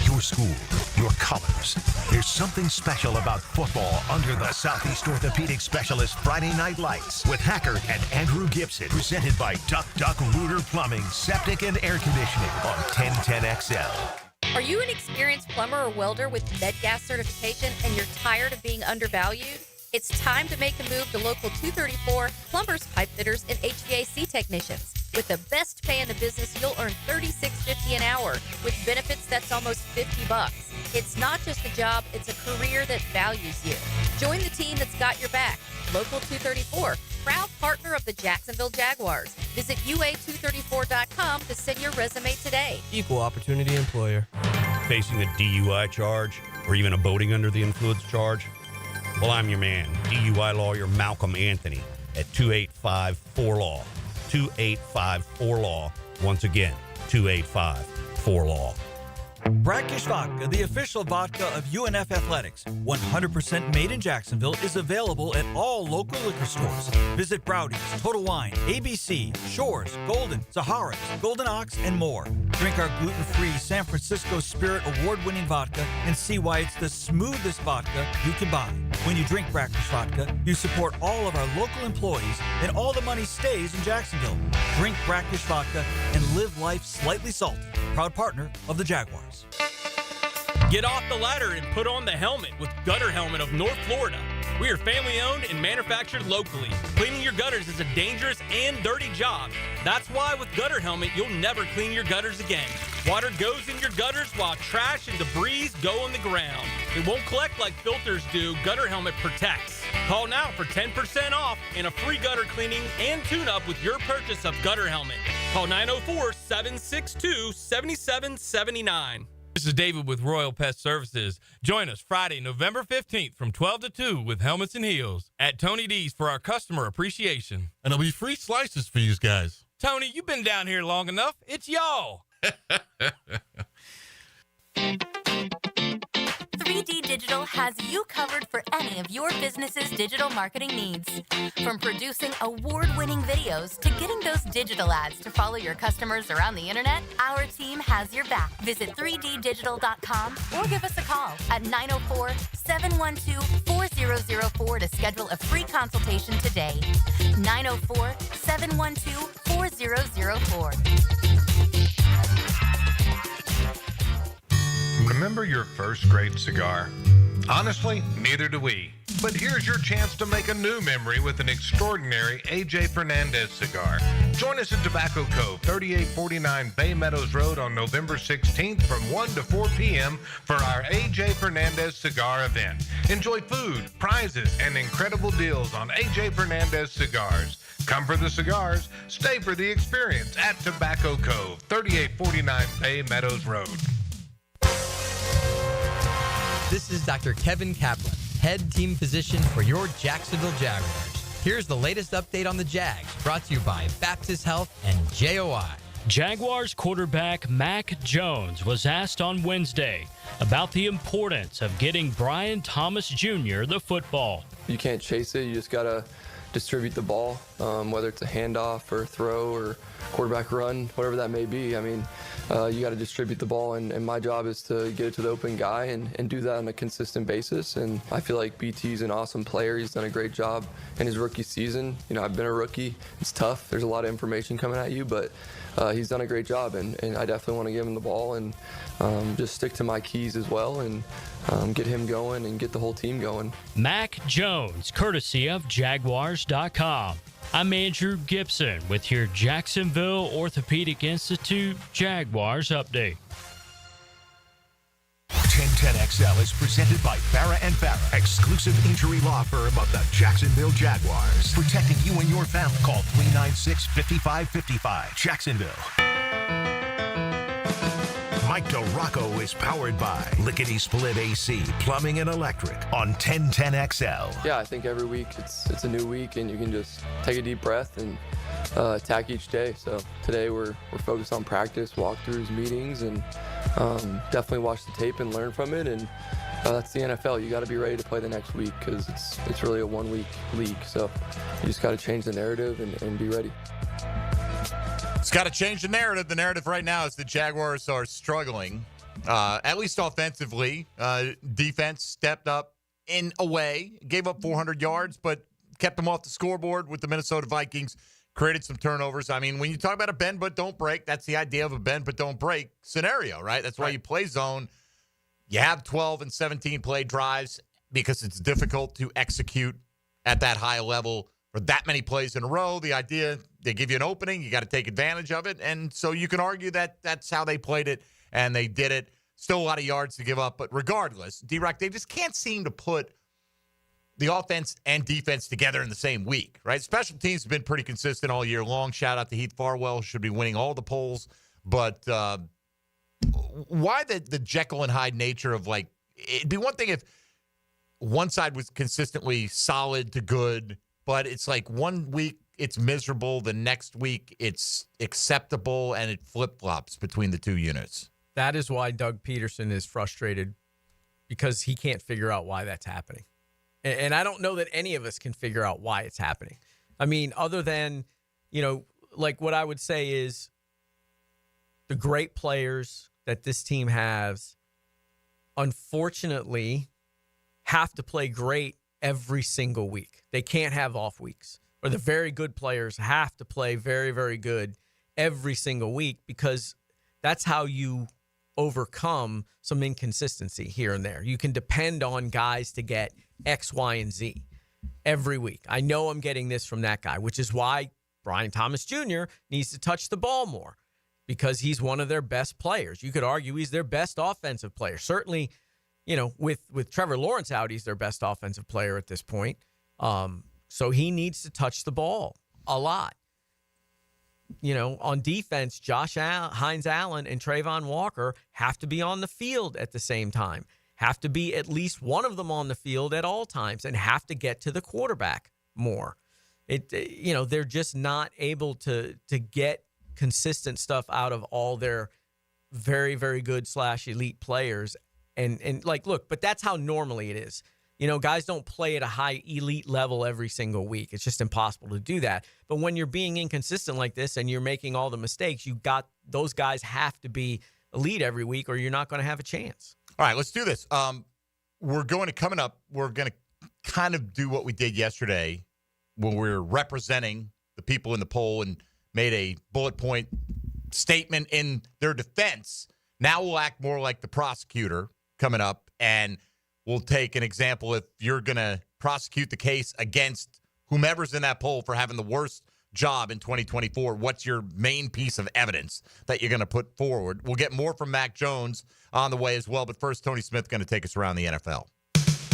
Your school, your colors. There's something special about football under the Southeast Orthopedic Specialist Friday Night Lights with Hacker and Andrew Gibson. Presented by Duck Duck Rooter Plumbing, Septic and Air Conditioning on 1010XL. Are you an experienced plumber or welder with MedGas certification and you're tired of being undervalued? It's time to make the move to Local 234 plumbers, pipe fitters, and HVAC technicians. With the best pay in the business, you'll earn $36.50 an hour. With benefits, that's almost $50. It's not just a job, it's a career that values you. Join the team that's got your back. Local 234, proud partner of the Jacksonville Jaguars. Visit UA234.com to send your resume today. Equal opportunity employer. Facing a DUI charge or even a boating under the influence charge? Well, I'm your man, DUI lawyer Malcolm Anthony at 285-4LAW. 285-4LAW. Once again, 285-4LAW. Brackish Vodka, the official vodka of UNF Athletics, 100% made in Jacksonville, is available at all local liquor stores. Visit Browdy's, Total Wine, ABC, Shores, Golden, Sahara's, Golden Ox, and more. Drink our gluten-free San Francisco Spirit award-winning vodka and see why it's the smoothest vodka you can buy. When you drink Brackish Vodka, you support all of our local employees and all the money stays in Jacksonville. Drink Brackish Vodka and live life slightly salty. Proud partner of the Jaguars. Get off the ladder and put on the helmet with Gutter Helmet of North Florida. We are family owned and manufactured locally. Cleaning your gutters is a dangerous and dirty job. That's why with Gutter Helmet, you'll never clean your gutters again. Water goes in your gutters while trash and debris go on the ground. It won't collect like filters do. Gutter Helmet protects. Call now for 10% off and a free gutter cleaning and tune-up with your purchase of Gutter Helmet. Call 904-762-7779. This is David with Royal Pest Services. Join us Friday, November 15th from 12 to 2 with Helmets and Heels at Tony D's for our customer appreciation. And there'll be free slices for you guys. Tony, you've been down here long enough. It's y'all. 3D Digital has you covered for any of your business's digital marketing needs. From producing award-winning videos to getting those digital ads to follow your customers around the internet, our team has your back. Visit 3ddigital.com or give us a call at 904-712-4004 to schedule a free consultation today. 904-712-4004. Remember your first great cigar? Honestly, neither do we. But here's your chance to make a new memory with an extraordinary A.J. Fernandez cigar. Join us at Tobacco Cove, 3849 Bay Meadows Road on November 16th from 1 to 4 p.m. for our A.J. Fernandez cigar event. Enjoy food, prizes, and incredible deals on A.J. Fernandez cigars. Come for the cigars, stay for the experience at Tobacco Cove, 3849 Bay Meadows Road. This is Dr. Kevin Kaplan, head team physician for your Jacksonville Jaguars. Here's the latest update on the Jags, brought to you by Baptist Health and JOI. Jaguars quarterback Mac Jones was asked on Wednesday about the importance of getting Brian Thomas Jr. the football. You can't chase it. You just got to distribute the ball. whether it's a handoff or throw or quarterback run, whatever that may be. I mean, you got to distribute the ball, and my job is to get it to the open guy and do that on a consistent basis. And I feel like BT's an awesome player. He's done a great job in his rookie season. You know, I've been a rookie. It's tough. There's a lot of information coming at you, but he's done a great job, and I definitely want to give him the ball and just stick to my keys as well and get him going and get the whole team going. Mac Jones, courtesy of Jaguars.com. I'm Andrew Gibson with your Jacksonville Orthopedic Institute Jaguars update. 1010XL is presented by Farah and Farah, exclusive injury law firm of the Jacksonville Jaguars. Protecting you and your family. Call 396-5555. Jacksonville. Mike DeRocco is powered by Lickety Split AC, Plumbing and Electric on 1010XL. Yeah, I think every week it's a new week, and you can just take a deep breath and attack each day. So today we're focused on practice, walkthroughs, meetings, and definitely watch the tape and learn from it. And that's the NFL. You got to be ready to play the next week because it's really a one-week league. So you just got to change the narrative and be ready. It's got to change the narrative. The narrative right now is the Jaguars are struggling, at least offensively. Defense stepped up in a way, gave up 400 yards, but kept them off the scoreboard with the Minnesota Vikings, created some turnovers. I mean, when you talk about a bend but don't break, that's the idea of a bend but don't break scenario, right? That's why you play zone. You have 12 and 17 play drives because it's difficult to execute at that high level for that many plays in a row. The idea, they give you an opening, you got to take advantage of it. And so you can argue that that's how they played it, and they did it. Still a lot of yards to give up. But regardless, D-Rock, they just can't seem to put the offense and defense together in the same week, right? Special teams have been pretty consistent all year long. Shout out to Heath Farwell, should be winning all the polls. But why the Jekyll and Hyde nature of, like, it'd be one thing if one side was consistently solid to good, but it's like one week it's miserable, the next week it's acceptable, and it flip-flops between the two units. That is why Doug Peterson is frustrated, because he can't figure out why that's happening. And I don't know that any of us can figure out why it's happening. I mean, other than, like what I would say is the great players that this team has, unfortunately, have to play great every single week. They can't have off weeks. Or the very good players have to play very, very good every single week, because that's how you overcome some inconsistency here and there. You can depend on guys to get X, Y, and Z every week. I know I'm getting this from that guy, which is why Brian Thomas Jr. needs to touch the ball more, because he's one of their best players. You could argue he's their best offensive player. Certainly, with Trevor Lawrence out, he's their best offensive player at this point. So he needs to touch the ball a lot. On defense, Hines Allen and Trayvon Walker have to be on the field at the same time, have to be at least one of them on the field at all times, and have to get to the quarterback more. They're just not able to get consistent stuff out of all their very, very good / elite players. And look, but that's how normally it is. Guys don't play at a high elite level every single week. It's just impossible to do that. But when you're being inconsistent like this and you're making all the mistakes, those guys have to be elite every week, or you're not going to have a chance. All right, let's do this. We're going to kind of do what we did yesterday when we were representing the people in the poll and made a bullet point statement in their defense. Now we'll act more like the prosecutor coming up, and we'll take an example. If you're going to prosecute the case against whomever's in that poll for having the worst job in 2024, what's your main piece of evidence that you're going to put forward? We'll get more from Mac Jones on the way as well. But first, Tony Smith going to take us around the NFL.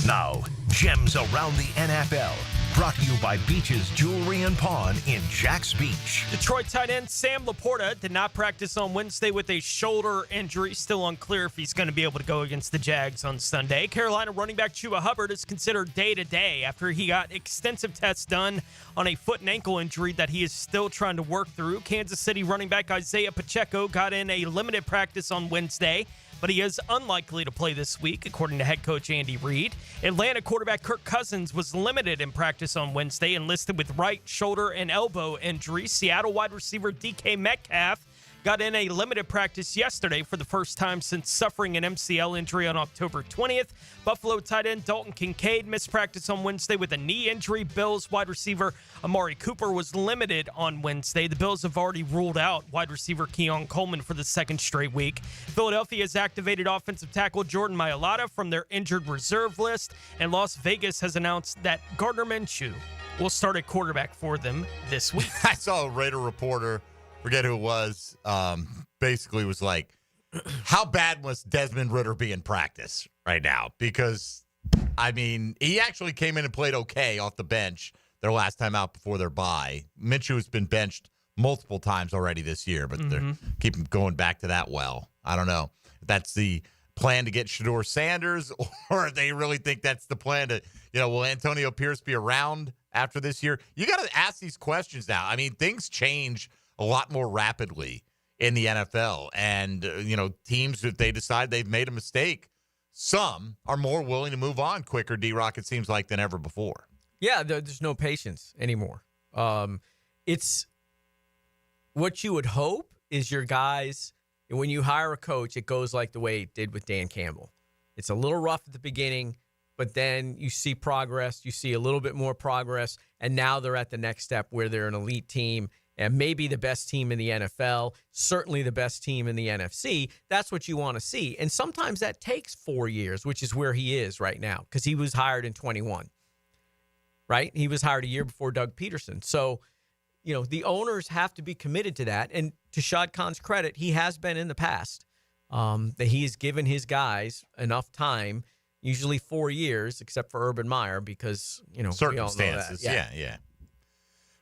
Now, Gems Around the NFL. Brought to you by Beach's Jewelry and Pawn in Jax Beach. Detroit tight end Sam Laporta did not practice on Wednesday with a shoulder injury. Still unclear if he's going to be able to go against the Jags on Sunday. Carolina running back Chuba Hubbard is considered day-to-day after he got extensive tests done on a foot and ankle injury that he is still trying to work through. Kansas City running back Isaiah Pacheco got in a limited practice on Wednesday. but he is unlikely to play this week, according to head coach Andy Reid. Atlanta quarterback Kirk Cousins was limited in practice on Wednesday and listed with right shoulder and elbow injuries. Seattle wide receiver DK Metcalf got in a limited practice yesterday for the first time since suffering an MCL injury on October 20th. Buffalo tight end Dalton Kincaid missed practice on Wednesday with a knee injury. Bills wide receiver Amari Cooper was limited on Wednesday. The Bills have already ruled out wide receiver Keon Coleman for the second straight week. Philadelphia has activated offensive tackle Jordan Mailata from their injured reserve list, and Las Vegas has announced that Gardner Minshew will start at quarterback for them this week. I saw a Raider reporter, forget who it was, basically was like, how bad must Desmond Ridder be in practice right now? Because, I mean, he actually came in and played okay off the bench their last time out before their bye. Minshew has been benched multiple times already this year, but they're keeping going back to that well. I don't know if that's the plan to get Shedeur Sanders, or they really think that's the plan to, will Antonio Pierce be around after this year? You got to ask these questions now. I mean, things change a lot more rapidly in the NFL. And, teams, if they decide they've made a mistake, some are more willing to move on quicker, D-Rock, it seems like, than ever before. Yeah, there's no patience anymore. It's what you would hope is your guys, when you hire a coach, it goes like the way it did with Dan Campbell. It's a little rough at the beginning, but then you see progress, you see a little bit more progress, and now they're at the next step where they're an elite team, and maybe the best team in the NFL, certainly the best team in the NFC. That's what you want to see. And sometimes that takes 4 years, which is where he is right now, because he was hired in 21, right? He was hired a year before Doug Peterson. So, the owners have to be committed to that. And to Shad Khan's credit, he has been in the past, that he has given his guys enough time, usually 4 years, except for Urban Meyer, because, circumstances. We all know that. Yeah.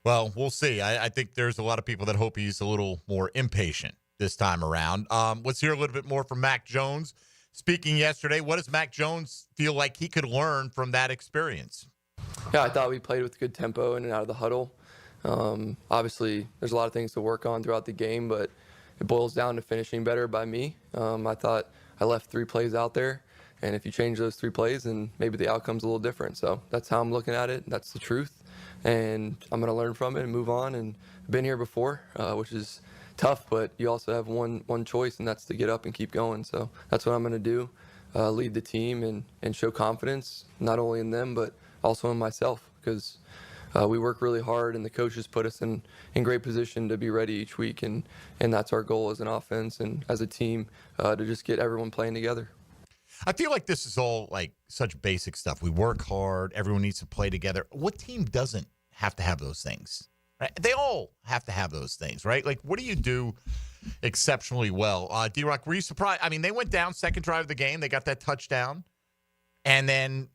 Well, we'll see. I think there's a lot of people that hope he's a little more impatient this time around. Let's hear a little bit more from Mac Jones. Speaking yesterday, what does Mac Jones feel like he could learn from that experience? Yeah, I thought we played with good tempo in and out of the huddle. Obviously, there's a lot of things to work on throughout the game, but it boils down to finishing better by me. I thought I left 3 plays out there, and if you change those 3 plays, then maybe the outcome's a little different. So that's how I'm looking at it. That's the truth. And I'm going to learn from it and move on. And I've been here before, which is tough, but you also have one choice, and that's to get up and keep going. So that's what I'm going to do, lead the team and show confidence, not only in them, but also in myself, because we work really hard, and the coaches put us in great position to be ready each week. And that's our goal as an offense and as a team, to just get everyone playing together. I feel like this is all like such basic stuff. We work hard. Everyone needs to play together. What team doesn't have to have those things? Right? They all have to have those things, right? Like, what do you do exceptionally well? D-Rock, were you surprised? I mean, they went down second drive of the game. They got that touchdown and then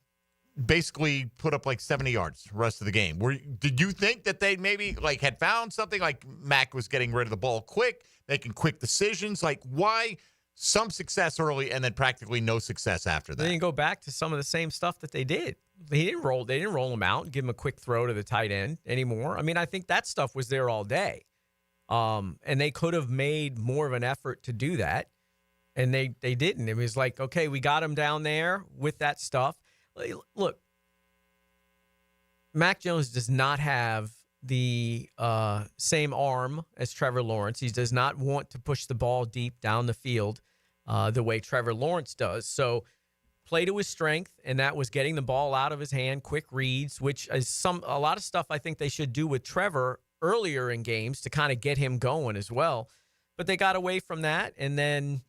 basically put up like 70 yards the rest of the game. Did you think that they maybe like had found something, like Mac was getting rid of the ball quick, making quick decisions? Like, why some success early and then practically no success after that? They didn't go back to some of the same stuff that they did. They didn't roll him out and give him a quick throw to the tight end anymore. I mean, I think that stuff was there all day. And they could have made more of an effort to do that, and they didn't. It was like, okay, we got him down there with that stuff. Look, Mac Jones does not have the same arm as Trevor Lawrence. He does not want to push the ball deep down the field the way Trevor Lawrence does. So play to his strength, and that was getting the ball out of his hand, quick reads, which is a lot of stuff I think they should do with Trevor earlier in games to kind of get him going as well. But they got away from that, and then,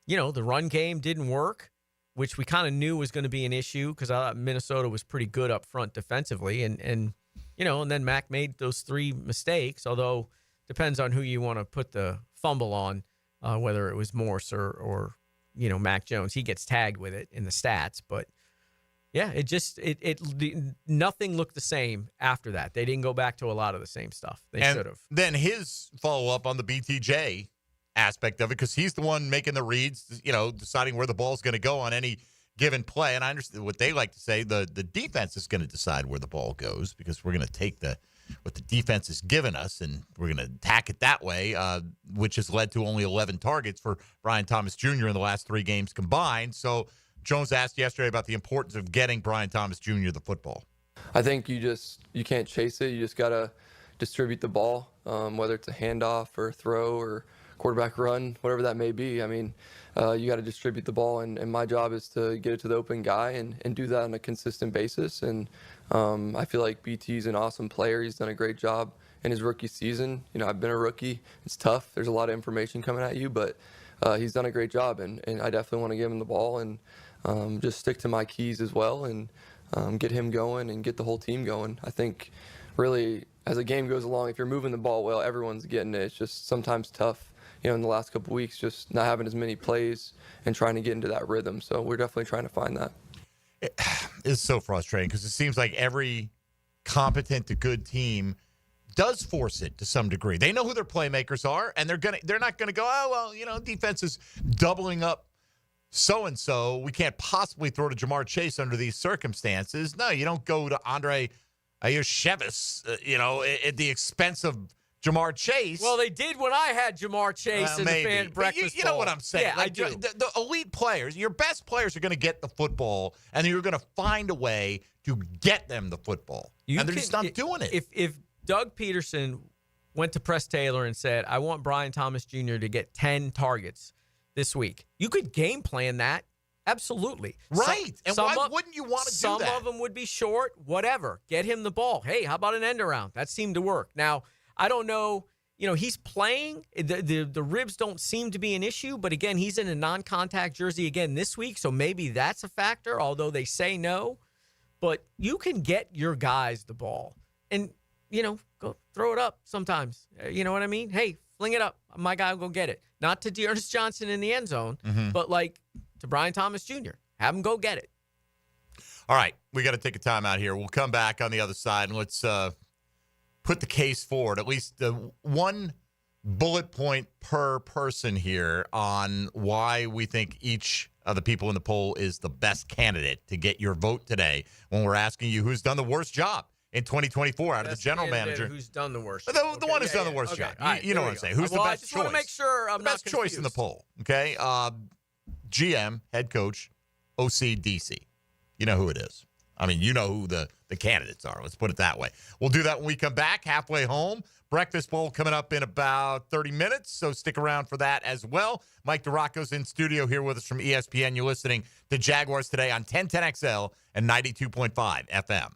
the run game didn't work, which we kind of knew was going to be an issue because I thought Minnesota was pretty good up front defensively, and then Mac made those 3 mistakes, although depends on who you want to put the fumble on, whether it was Morse or Mac Jones. He gets tagged with it in the stats, but yeah, nothing looked the same after that. They didn't go back to a lot of the same stuff. They should have. Then his follow-up on the BTJ aspect of it, because he's the one making the reads, deciding where the ball's going to go on any given play. And I understand what they like to say, the defense is going to decide where the ball goes, because we're going to take the what the defense has given us, and we're going to attack it that way, which has led to only 11 targets for Brian Thomas Jr. in the last 3 games combined. So Jones asked yesterday about the importance of getting Brian Thomas Jr. the football. I think you can't chase it. You just got to distribute the ball, whether it's a handoff or a throw or quarterback run, whatever that may be. I mean, you got to distribute the ball, and my job is to get it to the open guy and do that on a consistent basis. And I feel like BT's an awesome player. He's done a great job in his rookie season. You know, I've been a rookie. It's tough. There's a lot of information coming at you, but he's done a great job, and I definitely want to give him the ball and just stick to my keys as well and get him going and get the whole team going. I think really as the game goes along, if you're moving the ball well, everyone's getting it. It's just sometimes tough, you know, in the last couple of weeks, just not having as many plays and trying to get into that rhythm. So we're definitely trying to find that. It's so frustrating because it seems like every competent to good team does force it to some degree. They know who their playmakers are, and they're not gonna go, oh well, you know, defense is doubling up so-and-so. We can't possibly throw to Jamar Chase under these circumstances. No, you don't go to Andre Ayushevis, you know, at the expense of Jamar Chase. Well, they did when I had Jamar Chase in the fan breakfast you know what I'm saying. Yeah, like, I do. The elite players, your best players are going to get the football, and you're going to find a way to get them the football. And they're just not doing it. If Doug Peterson went to Press Taylor and said, I want Brian Thomas Jr. to get 10 targets this week, you could game plan that. Absolutely. Right. And why wouldn't you want to do that? Some of them would be short, whatever. Get him the ball. Hey, how about an end around? That seemed to work. Now, I don't know. You know, he's playing. The ribs don't seem to be an issue. But, again, he's in a non-contact jersey again this week, so maybe that's a factor, although they say no. But you can get your guys the ball and, you know, go throw it up sometimes. You know what I mean? Hey, fling it up. My guy will go get it. Not to Dearness Johnson in the end zone, but, like, to Brian Thomas Jr. Have him go get it. All right. We got to take a time out here. We'll come back on the other side, and let's put the case forward, at least one bullet point per person here on why we think each of the people in the poll is the best candidate to get your vote today when we're asking you who's done the worst job in 2024 out of the general manager. Who's done the worst? The one who's done the worst job. Right, you know what I'm saying. Who's the best choice? I just want to make sure I'm the best not choice in the poll. Okay. GM, head coach, OC, DC. You know who it is. I mean, you know who the candidates are. Let's put it that way. We'll do that when we come back, halfway home. Breakfast Bowl coming up in about 30 minutes, so stick around for that as well. Mike DeRocco's in studio here with us from ESPN. You're listening to Jaguars Today on 1010XL and 92.5 FM.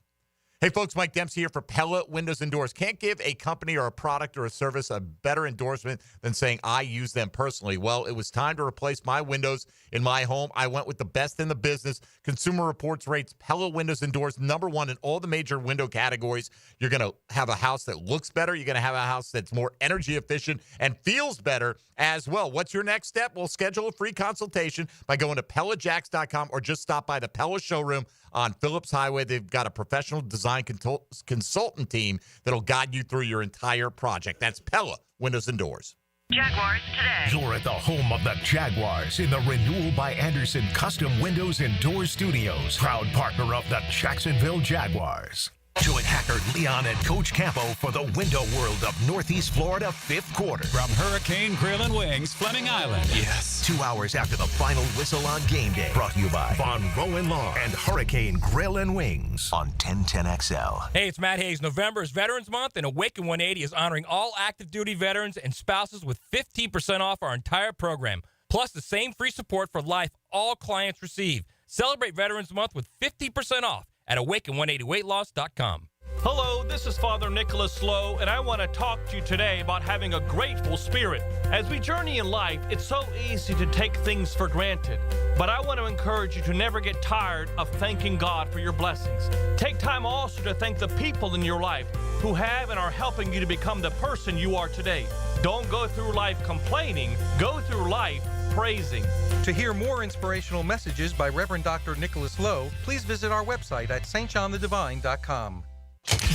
Hey, folks, Mike Dempsey here for Pella Windows and Doors. Can't give a company or a product or a service a better endorsement than saying I use them personally. Well, it was time to replace my windows in my home. I went with the best in the business. Consumer Reports rates Pella Windows and Doors #1 in all the major window categories. You're going to have a house that looks better. You're going to have a house that's more energy efficient and feels better as well. What's your next step? We'll schedule a free consultation by going to PellaJacks.com or just stop by the Pella showroom on Phillips Highway. They've got a professional design consultant team that'll guide you through your entire project. That's Pella Windows and Doors. Jaguars Today. You're at the home of the Jaguars in the Renewal by Anderson Custom Windows and Doors Studios. Proud partner of the Jacksonville Jaguars. Join Hacker Leon and Coach Campo for the window world of Northeast Florida 5th quarter. From Hurricane Grill and Wings, Fleming Island. Yes. 2 hours after the final whistle on game day. Brought to you by Von Rowan Lawn and Hurricane Grill and Wings on 1010XL. Hey, it's Matt Hayes. November is Veterans Month, and Awaken 180 is honoring all active duty veterans and spouses with 15% off our entire program. Plus, the same free support for life all clients receive. Celebrate Veterans Month with 50% off at awaken180weightloss.com. Hello, this is Father Nicholas Slow, and I want to talk to you today about having a grateful spirit. As we journey in life, it's so easy to take things for granted. But I want to encourage you to never get tired of thanking God for your blessings. Take time also to thank the people in your life who have and are helping you to become the person you are today. Don't go through life complaining. Go through life praising. To hear more inspirational messages by Reverend Dr. Nicholas Lowe, please visit our website at stjohnthedivine.com.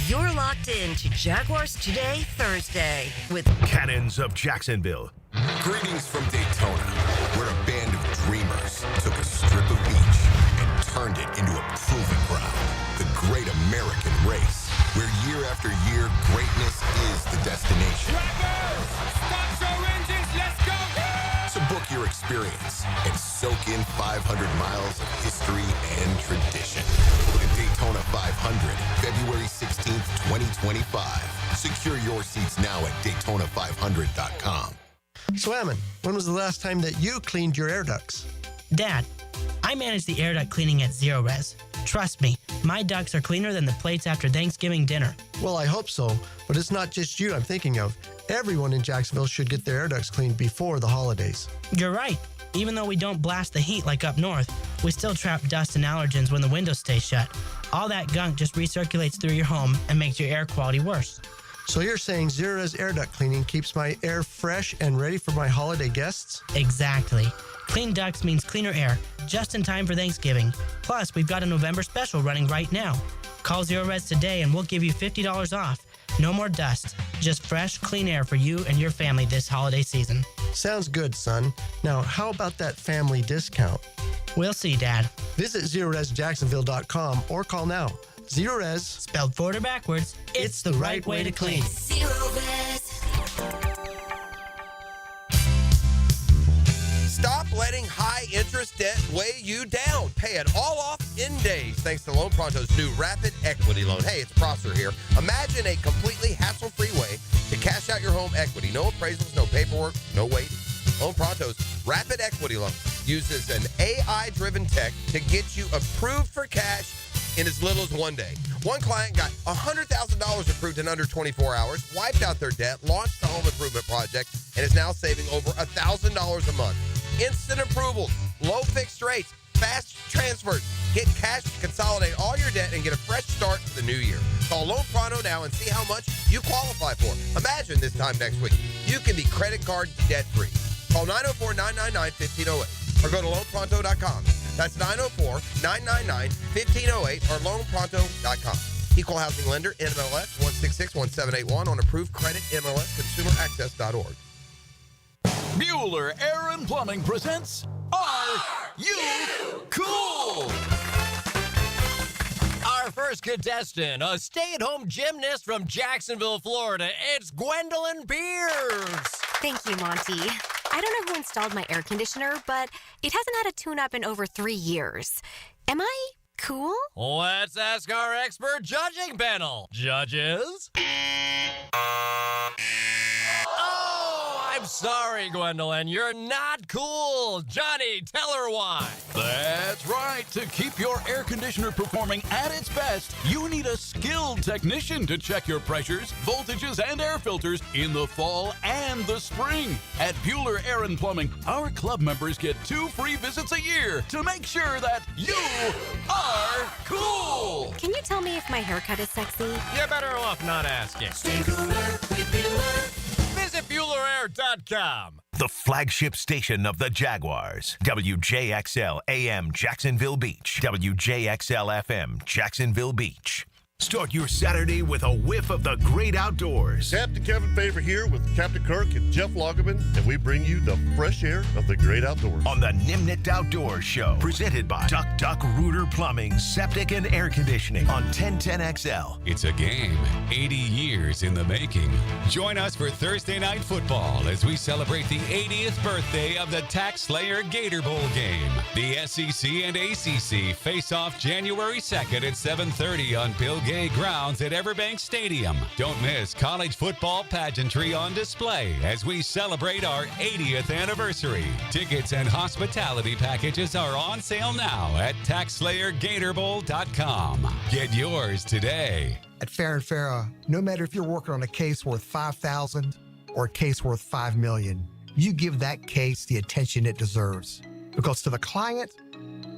You're locked in to Jaguars Today Thursday with Cannons of Jacksonville. Greetings from Daytona, where a band of dreamers took a strip of beach and turned it into a proving ground. The great American race, where year after year, greatness is the destination. Drivers, start your engines, let's go! So book your experience and soak in 500 miles of history and tradition. The Daytona 500, February 16th, 2025. Secure your seats now at Daytona500.com. So, Ammon, when was the last time that you cleaned your air ducts? Dad, I manage the air duct cleaning at Zero Res. Trust me, my ducts are cleaner than the plates after Thanksgiving dinner. Well, I hope so, but it's not just you I'm thinking of. Everyone in Jacksonville should get their air ducts cleaned before the holidays. You're right. Even though we don't blast the heat like up north, we still trap dust and allergens when the windows stay shut. All that gunk just recirculates through your home and makes your air quality worse. So you're saying Zero Res air duct cleaning keeps my air fresh and ready for my holiday guests? Exactly. Clean ducts means cleaner air, just in time for Thanksgiving. Plus, we've got a November special running right now. Call Zero Res today and we'll give you $50 off. No more dust, just fresh, clean air for you and your family this holiday season. Sounds good, son. Now, how about that family discount? We'll see, Dad. Visit ZeroResJacksonville.com or call now. Zero Res, spelled forward or backwards, it's the right way to clean. Zero Res. Stop letting high-interest debt weigh you down. Pay it all off in days thanks to Loan Pronto's new Rapid Equity Loan. Hey, it's Prosser here. Imagine a completely hassle-free way to cash out your home equity. No appraisals, no paperwork, no waiting. Loan Pronto's Rapid Equity Loan uses an AI-driven tech to get you approved for cash in as little as 1 day. One client got $100,000 approved in under 24 hours, wiped out their debt, launched the home improvement project, and is now saving over $1,000 a month. Instant approvals, low fixed rates, fast transfers. Get cash to consolidate all your debt and get a fresh start to the new year. Call Loan Pronto now and see how much you qualify for. Imagine this time next week, you can be credit card debt-free. Call 904-999-1508 or go to loanpronto.com. That's 904-999-1508 or loanpronto.com. Equal housing lender, NMLS 1661781 on approved credit, MLS, consumeraccess.org. Bueller Air and Plumbing presents Are You Cool? Our first contestant, a stay-at-home gymnast from Jacksonville, Florida. It's Gwendolyn Pierce. Thank you, Monty. I don't know who installed my air conditioner, but it hasn't had a tune-up in over 3 years. Am I cool? Let's ask our expert judging panel. Judges? I'm sorry, Gwendolyn. You're not cool. Johnny, tell her why. That's right. To keep your air conditioner performing at its best, you need a skilled technician to check your pressures, voltages, and air filters in the fall and the spring. At Bueller Air and Plumbing, our club members get 2 free visits a year to make sure that you are cool. Can you tell me if my haircut is sexy? You're better off not asking. Stay cooler with Bueller. Visit BuellerAir.com. The flagship station of the Jaguars. WJXL AM Jacksonville Beach. WJXL FM Jacksonville Beach. Start your Saturday with a whiff of the great outdoors. Captain Kevin Favor here with Captain Kirk and Jeff Loggeman, and we bring you the fresh air of the great outdoors. On the Nimnit Outdoors Show, presented by Duck Rooter Plumbing, Septic and Air Conditioning on 1010XL. It's a game 80 years in the making. Join us for Thursday Night Football as we celebrate the 80th birthday of the Tax Slayer Gator Bowl game. The SEC and ACC face off January 2nd at 7:30 on Bill Gay grounds at Everbank Stadium. Don't miss college football pageantry on display as we celebrate our 80th anniversary. Tickets and hospitality packages are on sale now at TaxSlayerGatorBowl.com. Get yours today. At Farrah & Farrah, no matter if you're working on a case worth $5,000 or a case worth $5 million, you give that case the attention it deserves. Because to the client,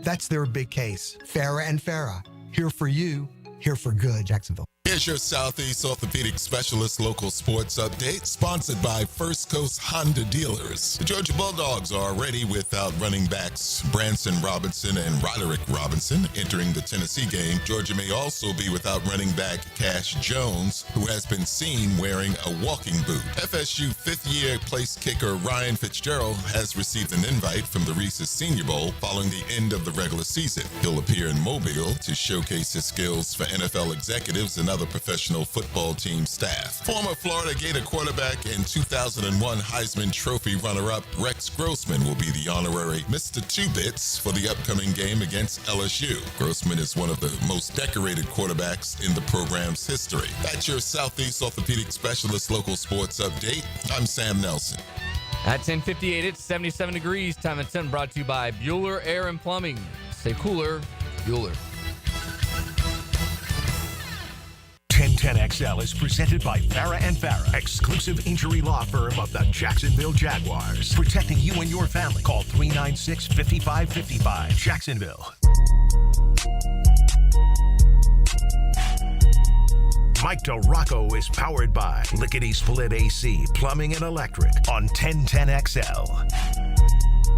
that's their big case. Farrah & Farrah, here for you. Here for good, Jacksonville. Here's your Southeast Orthopedic Specialist local sports update, sponsored by First Coast Honda Dealers. The Georgia Bulldogs are already without running backs Branson Robinson and Roderick Robinson entering the Tennessee game. Georgia may also be without running back Cash Jones, who has been seen wearing a walking boot. FSU fifth-year place kicker Ryan Fitzgerald has received an invite from the Reese's Senior Bowl following the end of the regular season. He'll appear in Mobile to showcase his skills for NFL executives and other professional football team staff. Former Florida Gator quarterback and 2001 Heisman Trophy runner-up Rex Grossman will be the honorary Mr. Two Bits for the upcoming game against LSU. Grossman is one of the most decorated quarterbacks in the program's history. That's your Southeast Orthopedic Specialist local sports update. I'm Sam Nelson. At 10:58, it's 77 degrees. Time at 10, brought to you by Bueller Air and Plumbing. Stay cooler, Bueller. 1010XL is presented by Farah and Farah, exclusive injury law firm of the Jacksonville Jaguars. Protecting you and your family. Call 396-5555. Jacksonville. Mike DeRocco is powered by Lickety Split AC, Plumbing and Electric on 1010XL.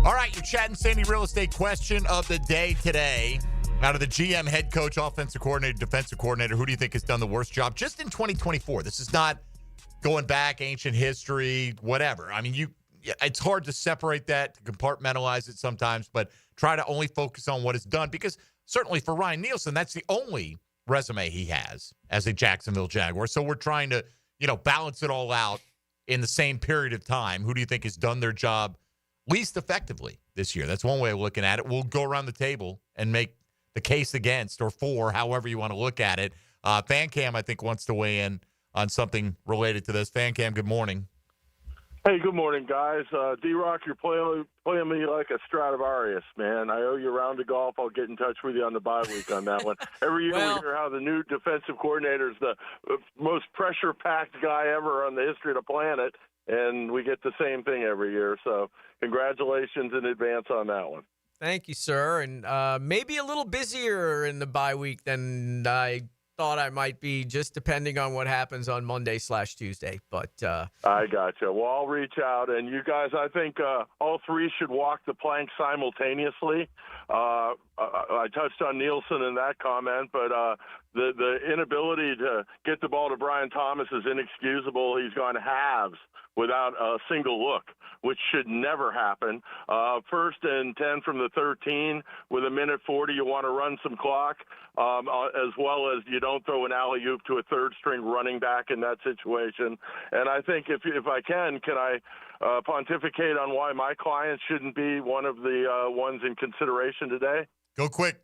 All right, your Chat and Sandy real estate question of the day today. Out of the GM, head coach, offensive coordinator, defensive coordinator, who do you think has done the worst job just in 2024? This is not going back, ancient history, whatever. I mean, it's hard to separate that, to compartmentalize it sometimes, but try to only focus on what is done, because certainly for Ryan Nielsen, that's the only resume he has as a Jacksonville Jaguar. So we're trying to, balance it all out in the same period of time. Who do you think has done their job least effectively this year? That's one way of looking at it. We'll go around the table and make the case against, or for, however you want to look at it. Fan Cam, I think, wants to weigh in on something related to this. Fan Cam, good morning. Hey, good morning, guys. D-Rock, you're playing me like a Stradivarius, man. I owe you a round of golf. I'll get in touch with you on the bye week on that one. Every year we hear how the new defensive coordinator is the most pressure-packed guy ever on the history of the planet, and we get the same thing every year. So congratulations in advance on that one. Thank you, sir. And maybe a little busier in the bye week than I thought I might be, just depending on what happens on Monday/Tuesday. But I gotcha. Well, I'll reach out. And you guys, I think all three should walk the plank simultaneously. I touched on Nielsen in that comment, but the inability to get the ball to Brian Thomas is inexcusable. He's gone halves without a single look, which should never happen. First and 10 from the 13 with 1:40, you want to run some clock, as well as you don't throw an alley-oop to a third-string running back in that situation. And I think if I can I pontificate on why my client shouldn't be one of the ones in consideration today? Go quick.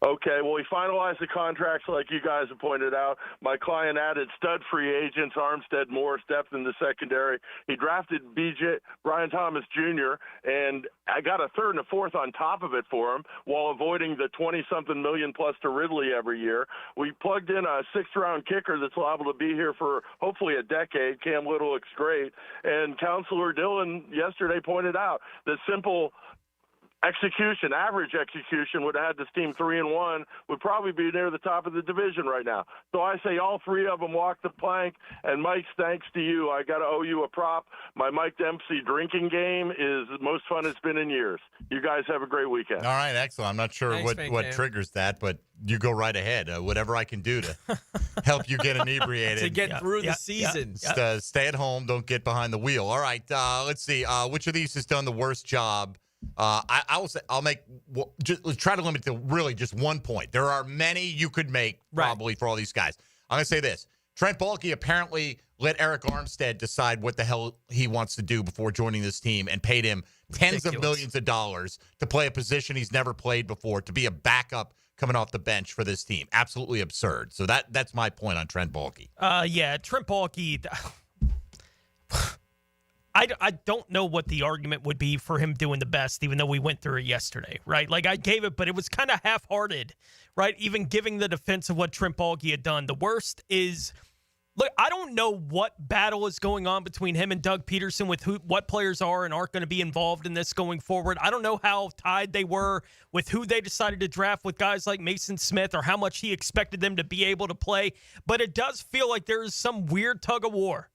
Okay, well, he finalized the contracts like you guys have pointed out. My client added stud free agents, Armstead, Morris, depth in the secondary. He drafted Brian Thomas Jr., and I got a third and a fourth on top of it for him while avoiding the 20-something million plus to Ridley every year. We plugged in a sixth-round kicker that's liable to be here for hopefully a decade. Cam Little looks great. And Counselor Dillon yesterday pointed out that simple average execution would have had this team 3-1, would probably be near the top of the division right now. So I say all three of them walk the plank. And Mike, thanks to you, I got to owe you a prop. My Mike Dempsey drinking game is the most fun it's been in years. You guys have a great weekend. All right, excellent. I'm not sure what triggers that, but you go right ahead. Whatever I can do to help you get inebriated. to get through the season. Stay at home. Don't get behind the wheel. All right, let's see. Which of these has done the worst job? I'll try to limit to really just 1 point. There are many you could make probably for all these guys. I'm going to say this. Trent Baalke apparently let Eric Armstead decide what the hell he wants to do before joining this team and paid him tens of millions of dollars to play a position he's never played before, to be a backup coming off the bench for this team. Absolutely absurd. So that's my point on Trent Baalke. Trent Baalke. I don't know what the argument would be for him doing the best, even though we went through it yesterday, right? Like, I gave it, but it was kind of half-hearted, right? Even giving the defense of what Trent Baalke had done. The worst is, Look, I don't know what battle is going on between him and Doug Peterson with what players are and aren't going to be involved in this going forward. I don't know how tied they were with who they decided to draft with guys like Mason Smith or how much he expected them to be able to play. But it does feel like there is some weird tug of war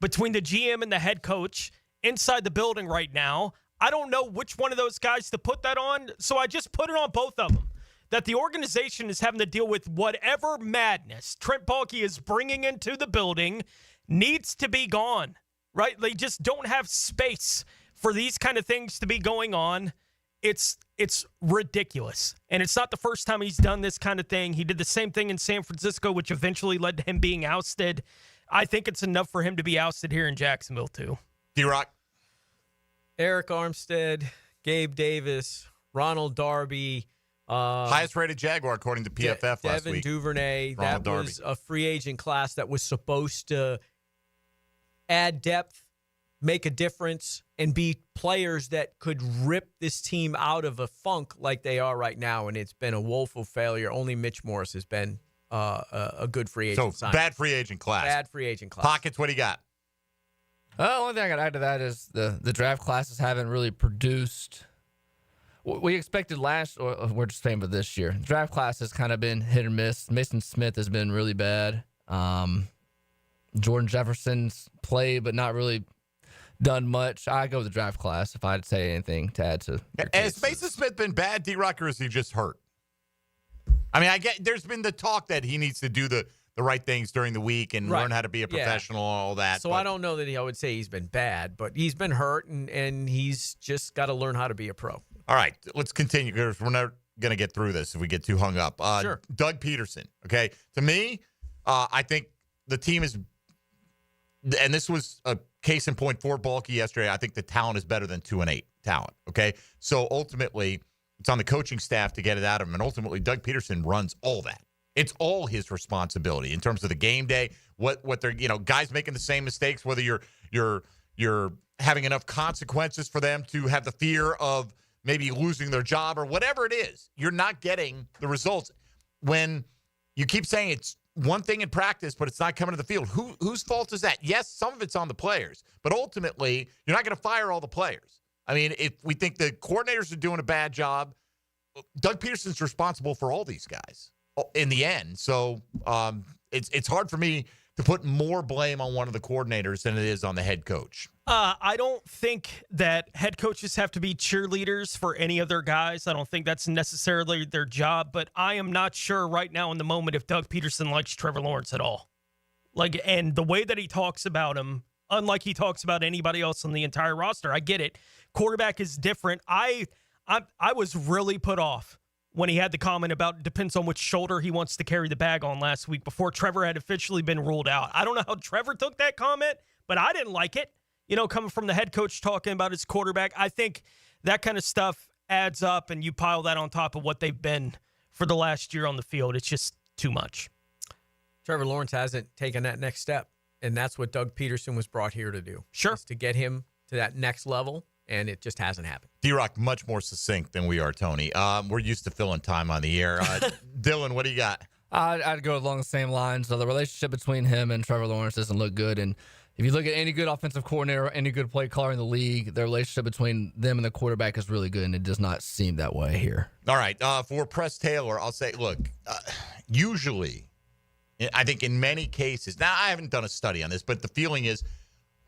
between the GM and the head coach inside the building right now. I don't know which one of those guys to put that on, so I just put it on both of them. That the organization is having to deal with whatever madness Trent Baalke is bringing into the building needs to be gone, right? They just don't have space for these kind of things to be going on. It's ridiculous. And it's not the first time he's done this kind of thing. He did the same thing in San Francisco, which eventually led to him being ousted. I think it's enough for him to be ousted here in Jacksonville, too. D-Rock. Eric Armstead, Gabe Davis, Ronald Darby. Highest rated Jaguar according to PFF last Devin week. Duvernay. Ronald That was a free agent class that was supposed to add depth, make a difference, and be players that could rip this team out of a funk like they are right now. And it's been a woeful failure. Only Mitch Morse has been a good free agent. So bad free agent class. Bad free agent class. Pockets, what do you got? The only thing I got to add to that is the draft classes haven't really produced. We expected we're just saying, but this year, draft class has kind of been hit or miss. Mason Smith has been really bad. Jordan Jefferson's played, but not really done much. I go with the draft class if I had to say anything to add to. Has Mason Smith been bad, D-Rock, or is he just hurt? I mean, I get there's been the talk that he needs to do the right things during the week and learn how to be a professional and all that. So I don't know that I would say he's been bad, but he's been hurt, and he's just got to learn how to be a pro. All right, let's continue because we're not going to get through this if we get too hung up. Sure. Doug Peterson, okay? To me, I think the team is, and this was a case in point for Baalke yesterday, I think the talent is better than 2-8 talent, okay? So ultimately, it's on the coaching staff to get it out of him, and ultimately, Doug Peterson runs all that. It's all his responsibility in terms of the game day, what they're, guys making the same mistakes, whether you're having enough consequences for them to have the fear of maybe losing their job or whatever it is. You're not getting the results when you keep saying it's one thing in practice, but it's not coming to the field. Whose fault is that? Yes, some of it's on the players, but ultimately, you're not going to fire all the players. I mean, if we think the coordinators are doing a bad job, Doug Peterson's responsible for all these guys in the end. So it's hard for me to put more blame on one of the coordinators than it is on the head coach. I don't think that head coaches have to be cheerleaders for any of their guys. I don't think that's necessarily their job, but I am not sure right now in the moment if Doug Peterson likes Trevor Lawrence at all. And the way that he talks about him, unlike he talks about anybody else on the entire roster, I get it. Quarterback is different. I was really put off when he had the comment about depends on which shoulder he wants to carry the bag on last week before Trevor had officially been ruled out. I don't know how Trevor took that comment, but I didn't like it. Coming from the head coach talking about his quarterback, I think that kind of stuff adds up, and you pile that on top of what they've been for the last year on the field. It's just too much. Trevor Lawrence hasn't taken that next step, and that's what Doug Peterson was brought here to do. Sure. To get him to that next level, and it just hasn't happened. D-Rock, much more succinct than we are, Tony. We're used to filling time on the air. Dylan, what do you got? I'd go along the same lines. So the relationship between him and Trevor Lawrence doesn't look good, and if you look at any good offensive coordinator, any good play caller in the league, the relationship between them and the quarterback is really good, and it does not seem that way here. All right. For Press Taylor, I'll say, look, usually, I think in many cases, now I haven't done a study on this, but the feeling is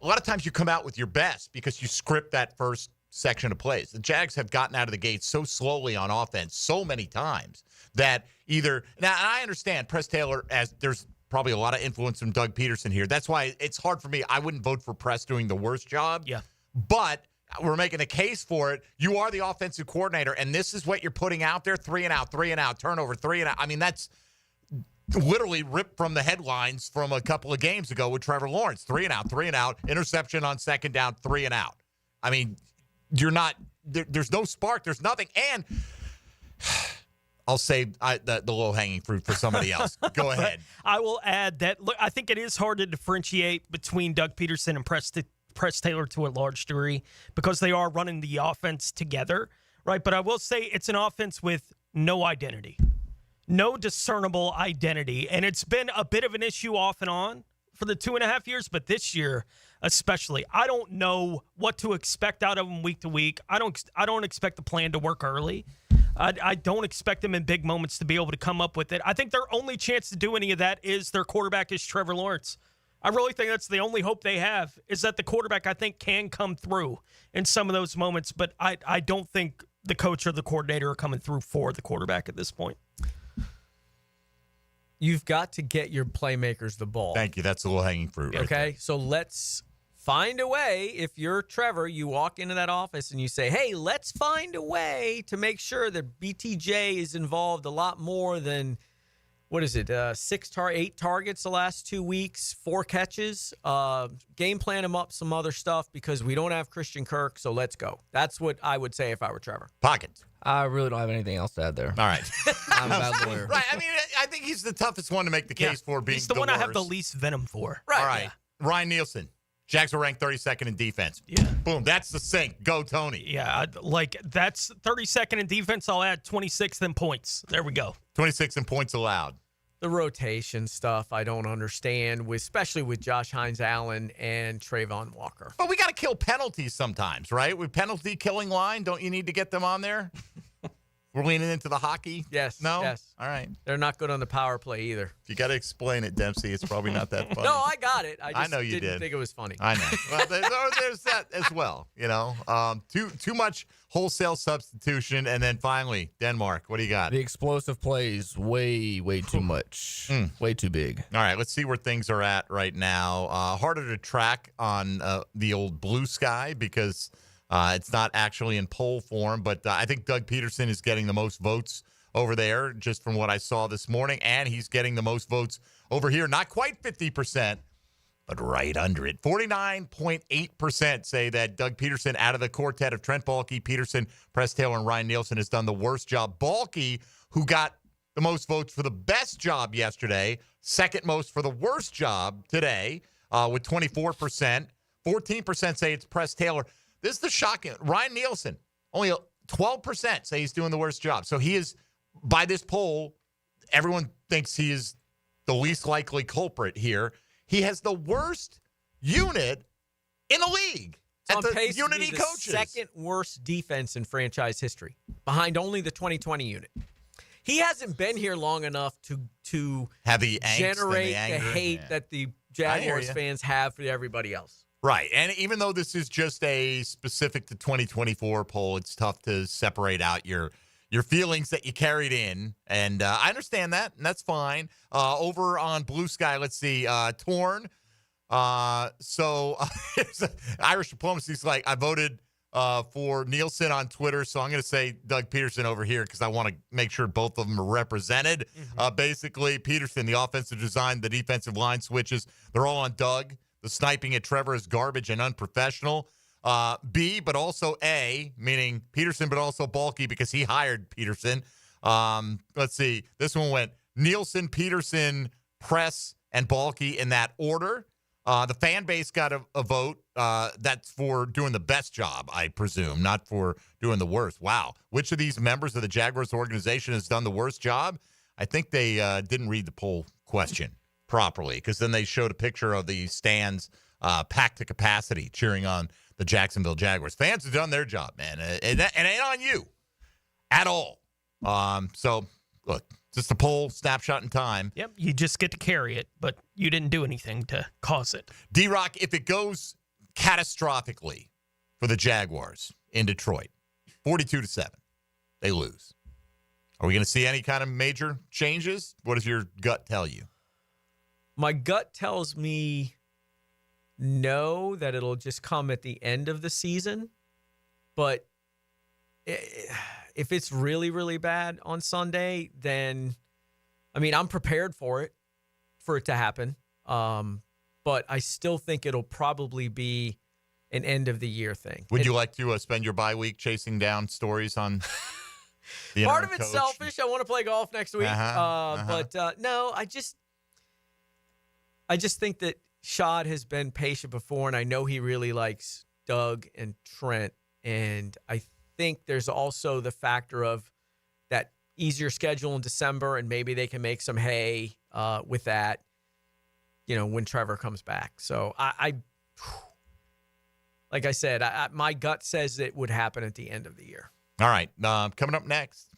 a lot of times you come out with your best because you script that first section of plays. The Jags have gotten out of the gate so slowly on offense so many times that either – now, I understand Press Taylor, as there's – probably a lot of influence from Doug Peterson here. That's why it's hard for me. I wouldn't vote for Press doing the worst job. Yeah. But we're making a case for it. You are the offensive coordinator, and this is what you're putting out there, 3 and out, turnover, 3 and out. I mean, that's literally ripped from the headlines from a couple of games ago with Trevor Lawrence. 3 and out, interception on second down, 3 and out. I mean, you're not there's no spark. There's nothing. And I'll save the low-hanging fruit for somebody else. Go ahead. I will add that, look, I think it is hard to differentiate between Doug Peterson and Press Taylor to a large degree because they are running the offense together, right? But I will say it's an offense with no identity, no discernible identity. And it's been a bit of an issue off and on for the 2.5 years, but this year especially, I don't know what to expect out of him week to week. I don't expect the plan to work early. I don't expect them in big moments to be able to come up with it. I think their only chance to do any of that is their quarterback is Trevor Lawrence. I really think that's the only hope they have, is that the quarterback, I think, can come through in some of those moments, but I don't think the coach or the coordinator are coming through for the quarterback at this point. You've got to get your playmakers the ball. Thank you. That's the low-hanging fruit. Right Okay, there. so let's find a way. If you're Trevor, you walk into that office and you say, hey, let's find a way to make sure that BTJ is involved a lot more than, what is it, 8 targets the last 2 weeks, 4 catches. Game plan him up some other stuff because we don't have Christian Kirk, so let's go. That's what I would say if I were Trevor. Pockets. I really don't have anything else to add there. All right. I'm a bad lawyer. Right. I mean, I think he's the toughest one to make the case for being He's the one worst. I have the least venom for. Right. All right. Yeah. Ryan Nielsen. Jags were ranked 32nd in defense. Yeah. Boom. That's the sink. Go, Tony. Yeah, that's 32nd in defense. I'll add 26th in points. There we go. 26 in points allowed. The rotation stuff I don't understand, especially with Josh Hines-Allen and Trayvon Walker. But we got to kill penalties sometimes, right? With penalty killing line, don't you need to get them on there? We're leaning into the hockey? Yes. No? Yes. All right. They're not good on the power play either. If you got to explain it, Dempsey, it's probably not that funny. No, I got it. I just know you didn't did. think it was funny. I know. Well, there's that as well, you know. Too much wholesale substitution. And then finally, Denmark, what do you got? The explosive plays, way too much. Way too big. All right, let's see where things are at right now. Harder to track on the old Blue Sky because it's not actually in poll form, but I think Doug Peterson is getting the most votes over there, just from what I saw this morning, and he's getting the most votes over here. Not quite 50%, but right under it. 49.8% say that Doug Peterson, out of the quartet of Trent Baalke, Peterson, Press Taylor, and Ryan Nielsen, has done the worst job. Baalke, who got the most votes for the best job yesterday, second most for the worst job today, with 24%. 14% say it's Press Taylor. This is the shocking. Ryan Nielsen, only 12% say he's doing the worst job. So he is, by this poll, everyone thinks he is the least likely culprit here. He has the worst unit in the league. It's at on the pace Unity to be the coaches. second worst defense in franchise history, behind only the 2020 unit. He hasn't been here long enough to have the angst generate and the the anger. hate Yeah. that the I hear Jaguars ya. fans have for everybody else. Right. And even though this is just a specific to 2024 poll, it's tough to separate out your feelings that you carried in. And I understand that, and that's fine. Over on Blue Sky, let's see, Torn. So Irish Diplomacy's like, I voted for Nielsen on Twitter, so I'm going to say Doug Peterson over here because I want to make sure both of them are represented. Basically, Peterson, the offensive design, the defensive line switches, they're all on Doug. The sniping at Trevor is garbage and unprofessional. B, but also A, meaning Peterson, but also Baalke because he hired Peterson. Let's see. This one went Nielsen, Peterson, Press, and Baalke in that order. The fan base got a vote. That's for doing the best job, I presume, not for doing the worst. Wow. Which of these members of the Jaguars organization has done the worst job? I think they didn't read the poll question properly because then they showed a picture of the stands packed to capacity cheering on the Jacksonville Jaguars. Fans have done their job, man. And it ain't on you at all. So, look, just a poll, snapshot in time. Yep, you just get to carry it, but you didn't do anything to cause it. D-Rock, if it goes catastrophically for the Jaguars in Detroit, 42-7, they lose. Are we going to see any kind of major changes? What does your gut tell you? My gut tells me no, that it'll just come at the end of the season. But if it's really, really bad on Sunday, then, I mean, I'm prepared for it to happen. But I still think it'll probably be an end-of-the-year thing. Would you like to spend your bye week chasing down stories on the Part interim of it's coach? selfish. I want to play golf next week. But no, I just think that Shad has been patient before, and I know he really likes Doug and Trent. And I think there's also the factor of that easier schedule in December, and maybe they can make some hay with that. when Trevor comes back. So I like I said, my gut says it would happen at the end of the year. All right. Coming up next,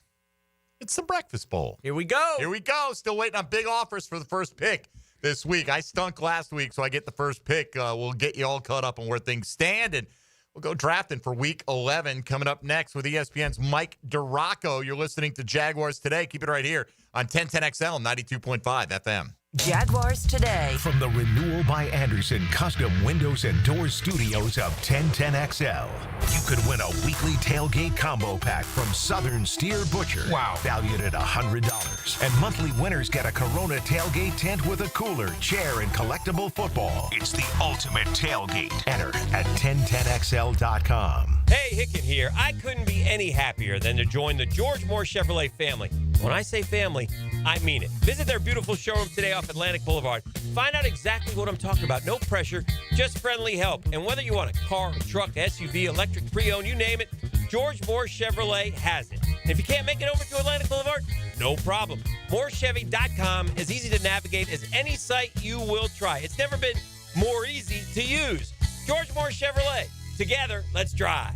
it's the Breakfast Bowl. Here we go. Here we go. Still waiting on big offers for the first pick this week. I stunk last week, so I get the first pick. We'll get you all caught up on where things stand, and we'll go drafting for Week 11 coming up next with ESPN's Mike Duraco. You're listening to Jaguars Today. Keep it right here on 1010XL 92.5 FM. Jaguars Today. From the Renewal by Anderson Custom Windows and Doors Studios of 1010XL, you could win a weekly tailgate combo pack from Southern Steer Butcher. Wow. Valued at $100. And monthly winners get a Corona tailgate tent with a cooler, chair, and collectible football. It's the ultimate tailgate. Enter at 1010XL.com. Hey, Hicken here. I couldn't be any happier than to join the George Moore Chevrolet family. When I say family, I mean it. Visit their beautiful showroom today off Atlantic Boulevard. Find out exactly what I'm talking about. No pressure, just friendly help. And whether you want a car, a truck, SUV, electric, pre-owned, you name it, George Moore Chevrolet has it. And if you can't make it over to Atlantic Boulevard, no problem. MooreChevy.com is easy to navigate as any site you will try. It's never been more easy to use. George Moore Chevrolet. Together, let's drive.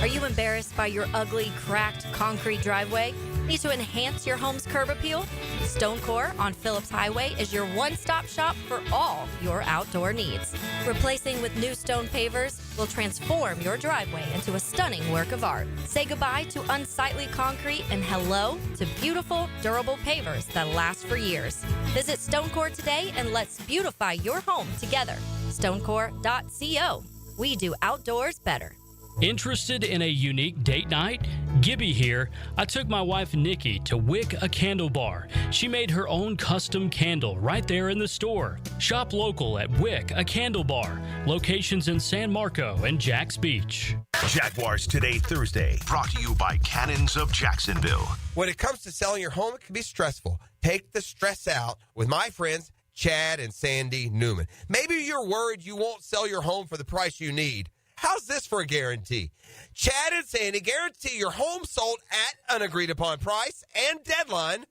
Are you embarrassed by your ugly, cracked concrete driveway? Need to enhance your home's curb appeal? Stonecore on Phillips Highway is your one-stop shop for all your outdoor needs. Replacing with new stone pavers will transform your driveway into a stunning work of art. Say goodbye to unsightly concrete and hello to beautiful, durable pavers that last for years. Visit Stonecore today and let's beautify your home together. Stonecore.co. We do outdoors better. Interested in a unique date night? Gibby here. I took my wife Nikki to Wick a Candle Bar. She made her own custom candle right there in the store. Shop local at Wick a Candle Bar. Locations in San Marco and Jacks Beach. Jaguars Today Thursday, brought to you by Cannons of Jacksonville. When it comes to selling your home, it can be stressful. Take the stress out with my friends Chad and Sandy Newman. Maybe you're worried you won't sell your home for the price you need. How's this for a guarantee? Chad and Sandy guarantee your home sold at an agreed-upon price and deadline,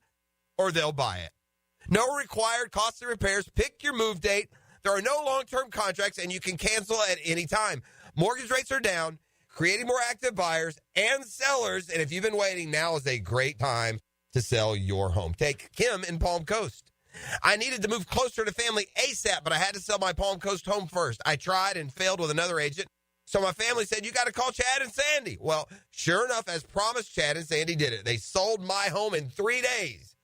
or they'll buy it. No required costly repairs. Pick your move date. There are no long-term contracts, and you can cancel at any time. Mortgage rates are down, creating more active buyers and sellers, and if you've been waiting, now is a great time to sell your home. Take Kim in Palm Coast. I needed to move closer to family ASAP, but I had to sell my Palm Coast home first. I tried and failed with another agent. So my family said, you got to call Chad and Sandy. Well, sure enough, as promised, Chad and Sandy did it. They sold my home in 3 days,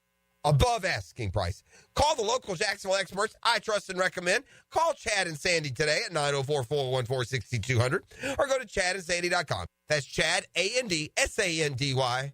above asking price. Call the local Jacksonville experts I trust and recommend. Call Chad and Sandy today at 904-414-6200 or go to chadandsandy.com. That's Chad, ANDSANDY.com.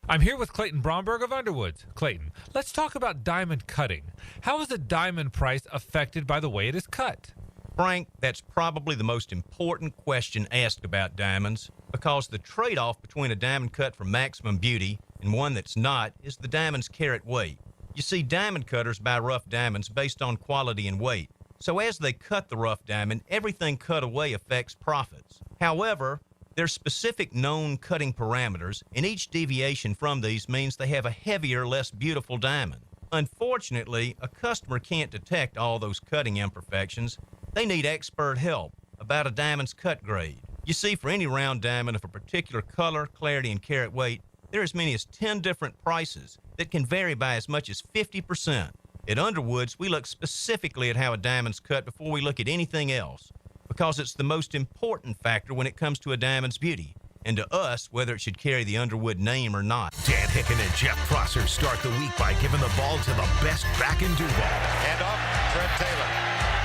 I'm here with Clayton Bromberg of Underwoods. Clayton, let's talk about diamond cutting. How is a diamond price affected by the way it is cut? Frank, that's probably the most important question asked about diamonds, because the trade-off between a diamond cut for maximum beauty and one that's not is the diamond's carat weight. You see, diamond cutters buy rough diamonds based on quality and weight. So as they cut the rough diamond, everything cut away affects profits. However, there's specific known cutting parameters, and each deviation from these means they have a heavier, less beautiful diamond. Unfortunately, a customer can't detect all those cutting imperfections. They need expert help about a diamond's cut grade. You see, for any round diamond of a particular color, clarity, and carat weight, there are as many as 10 different prices that can vary by as much as 50%. At Underwoods, we look specifically at how a diamond's cut before we look at anything else, because it's the most important factor when it comes to a diamond's beauty, and to us, whether it should carry the Underwood name or not. Dan Hicken and Jeff Prosser start the week by giving the ball to the best back in Duval. And off, Fred Taylor.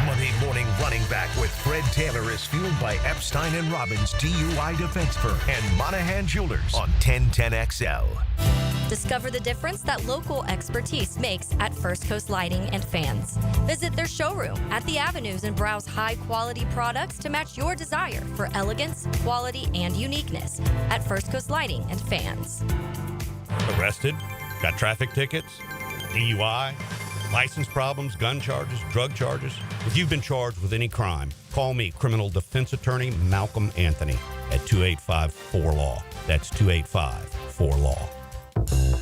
Monday morning running back with Fred Taylor is fueled by Epstein & Robbins DUI Defense Firm and Monahan Jewelers on 1010XL. Discover the difference that local expertise makes at First Coast Lighting and Fans. Visit their showroom at the Avenues and browse high-quality products to match your desire for elegance, quality, and uniqueness at First Coast Lighting and Fans. Arrested? Got traffic tickets? DUI? License problems, gun charges, drug charges? If you've been charged with any crime, call me, criminal defense attorney Malcolm Anthony, at 285-4LAW. That's 285-4LAW.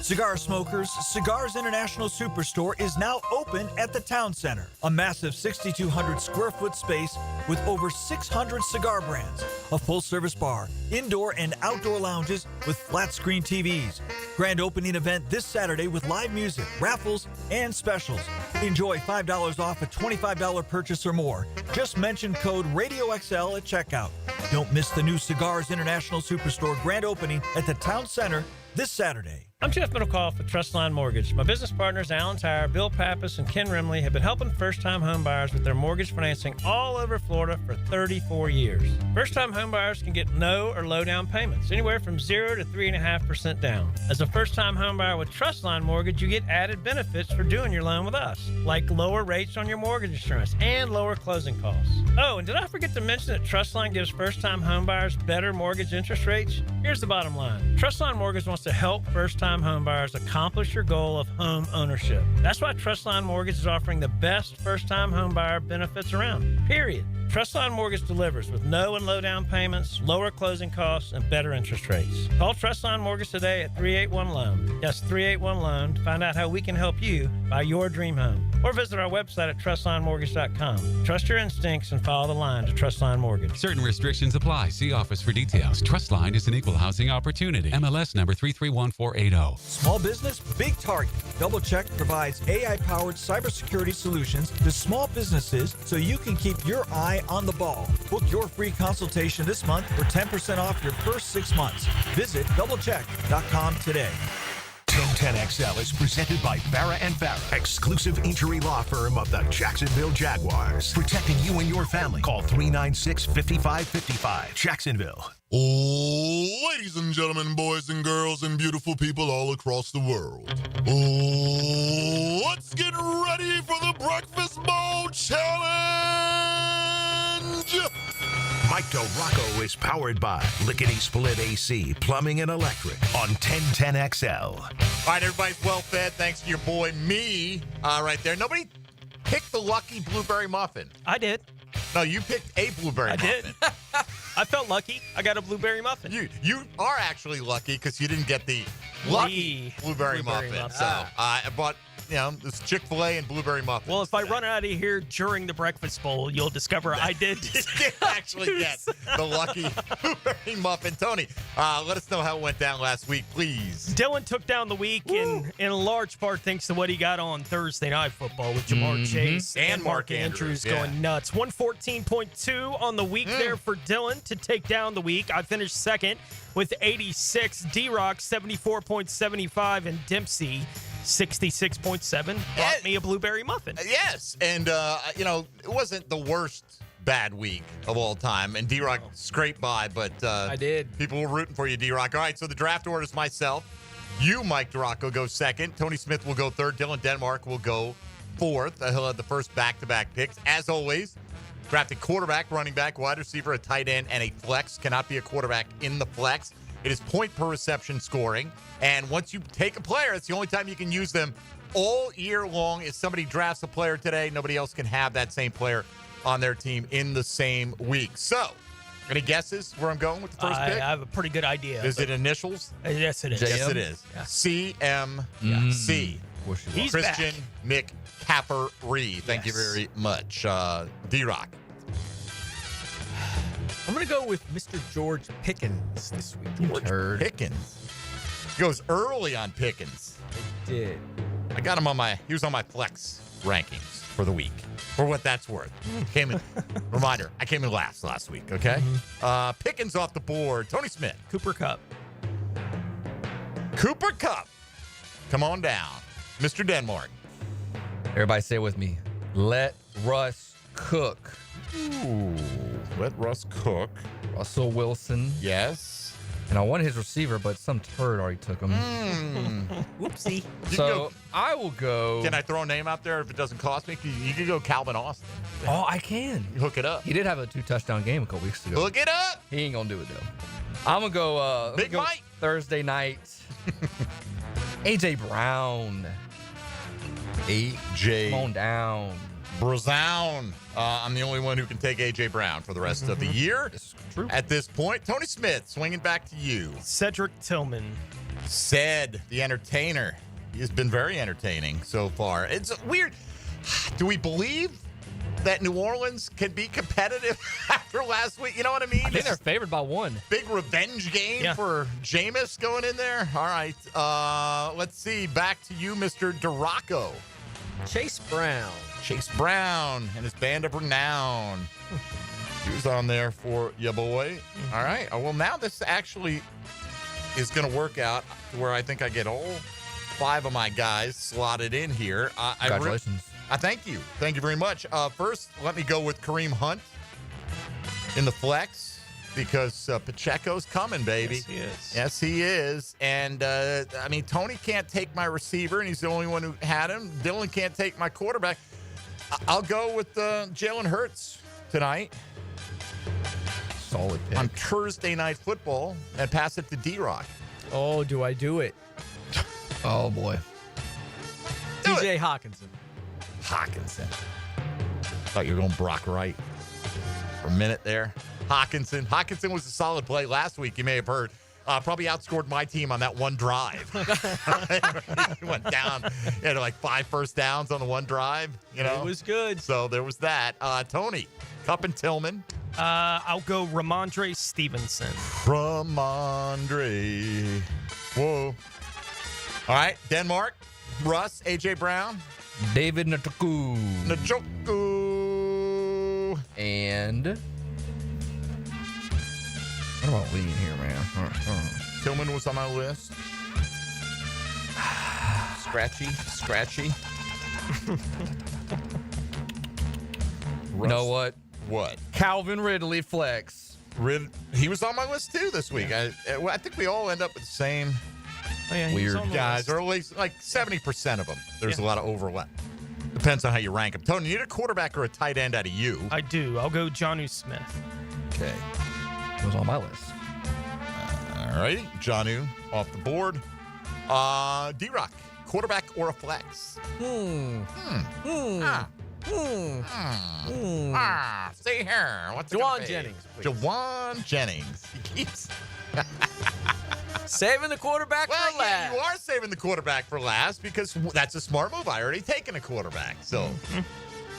Cigar smokers, Cigars International Superstore is now open at the Town Center, a massive 6,200 square foot space with over 600 cigar brands, a full-service bar, indoor and outdoor lounges with flat-screen TVs. Grand opening event this Saturday with live music, raffles, and specials. Enjoy $5 off a $25 purchase or more. Just mention code RadioXL at checkout. Don't miss the new Cigars International Superstore grand opening at the Town Center this Saturday. I'm Jeff Middlecoff with Trustline Mortgage. My business partners, Alan Tyre, Bill Pappas, and Ken Rimley, have been helping first-time home buyers with their mortgage financing all over Florida for 34 years. First-time home buyers can get no or low down payments, anywhere from 0 to 3.5% down. As a first-time home buyer with Trustline Mortgage, you get added benefits for doing your loan with us, like lower rates on your mortgage insurance and lower closing costs. Oh, and did I forget to mention that Trustline gives first-time home buyers better mortgage interest rates? Here's the bottom line. Trustline Mortgage wants to help first-time home buyers accomplish your goal of home ownership. That's why Trustline Mortgage is offering the best first-time home buyer benefits around, period. Trustline Mortgage delivers with no and low down payments, lower closing costs, and better interest rates. Call Trustline Mortgage today at 381-LOAN. That's 381-LOAN to find out how we can help you buy your dream home. Or visit our website at trustlinemortgage.com. Trust your instincts and follow the line to Trustline Mortgage. Certain restrictions apply. See office for details. Trustline is an equal housing opportunity. MLS number 331480. Small business, big target. DoubleCheck provides AI-powered cybersecurity solutions to small businesses so you can keep your eye on the ball. Book your free consultation this month for 10% off your first 6 months. Visit doublecheck.com today. 1010XL is presented by Farah & Farah, exclusive injury law firm of the Jacksonville Jaguars. Protecting you and your family. Call 396-5555. Jacksonville. Ladies and gentlemen, boys and girls, and beautiful people all across the world. Let's get ready for the Breakfast Bowl Challenge! Mike Del Rocco is powered by Lickety Split AC, Plumbing and Electric on 1010XL. All right, everybody's well fed. Thanks to your boy, me, right there. Nobody picked the lucky blueberry muffin. I did. No, you picked a blueberry muffin. I did. I felt lucky. I got a blueberry muffin. You are actually lucky because you didn't get the lucky blueberry muffin. So I bought, this Chick-fil-A and blueberry muffin. Well, if I run out of here during the breakfast bowl, you'll discover I did actually get the lucky blueberry muffin. Tony, let us know how it went down last week, please. Dylan took down the week in large part thanks to what he got on Thursday Night Football with Jamar Chase and Mark Andrews going nuts. 114.2 on the week there for Dylan to take down the week. I finished second with 86. D-Rock 74.75 and Dempsey 66.7 brought me a blueberry muffin. Yes, and it wasn't the worst bad week of all time, and D-Rock scraped by, but I did. People were rooting for you, D-Rock. All right, so the draft order is myself. You, Mike DeRocco, go second. Tony Smith will go third. Dylan Denmark will go fourth. He'll have the first back-to-back picks. As always, drafted quarterback, running back, wide receiver, a tight end, and a flex. Cannot be a quarterback in the flex. It is point per reception scoring. And once you take a player, it's the only time you can use them all year long. If somebody drafts a player today, nobody else can have that same player on their team in the same week. So, any guesses where I'm going with the first pick? I have a pretty good idea. Is it initials? Yes, it is. Yes, it is. Yeah. CMC. He's Christian back. McCaffrey. Thank you very much. D-Rock. I'm going to go with Mr. George Pickens this week. George Pickens. He goes early on Pickens. I did. I got him he was on my flex rankings for the week, for what that's worth. Reminder, I came in last week, okay? Pickens off the board. Tony Smith. Cooper Kupp. Come on down. Mr. Denmark. Everybody say it with me. Let Russ cook. Ooh, let Russ cook. Russell Wilson. Yes. And I wanted his receiver, but some turd already took him. Whoopsie. So I will go. Can I throw a name out there if it doesn't cost me? You can go Calvin Austin. Oh, I can. Hook it up. He did have a 2-touchdown game a couple weeks ago. Hook it up. He ain't going to do it, though. I'm going to go Big Mike. Thursday night. A.J. Brown. A.J. Come on down. Brown. I'm the only one who can take A.J. Brown for the rest of the year. This is true. At this point, Tony Smith, swinging back to you. Cedric Tillman. Said the entertainer. He has been very entertaining so far. It's weird. Do we believe that New Orleans can be competitive after last week? You know what I mean? I think they're favored by 1. Big revenge game for Jameis going in there. All right. Let's see. Back to you, Mr. Duraco. Chase Brown. Chase Brown and his band of renown. He was on there for ya boy. All right. Well, now this actually is going to work out to where I think I get all 5 of my guys slotted in here. Congratulations. Thank you. Thank you very much. First, let me go with Kareem Hunt in the flex because Pacheco's coming, baby. Yes, he is. Yes, he is. And, I mean, Tony can't take my receiver, and he's the only one who had him. Dylan can't take my quarterback. I'll go with Jalen Hurts tonight. Solid pick. On Thursday Night Football and pass it to D-Rock. Oh, do I do it? Oh, boy. TJ Hawkinson. Thought you were going Brock Wright for a minute there. Hawkinson was a solid play last week, you may have heard. Probably outscored my team on that one drive. He went down. He had like 5 first downs on the one drive. You know, it was good. So there was that. Tony, Cup and Tillman. I'll go Ramondre Stevenson. Ramondre. Whoa. All right, Denmark. Russ, A.J. Brown. David Njoku. And what about lean here, man? Tillman was on my list. Scratchy. You know what? What? Calvin Ridley flex. He was on my list too this week. I think we all end up with the same weird guys, or at least like 70% of them. There's a lot of overlap. Depends on how you rank them. Tony, you need a quarterback or a tight end out of you? I do. I'll go Jonnu Smith. Okay. It was on my list. All right. Jonnu off the board. D-Rock, quarterback or a flex? See here. What's Jawan Jennings, please. Jawan Jennings. He keeps saving the quarterback for last. Yeah, you are saving the quarterback for last because that's a smart move. I already taken a quarterback. So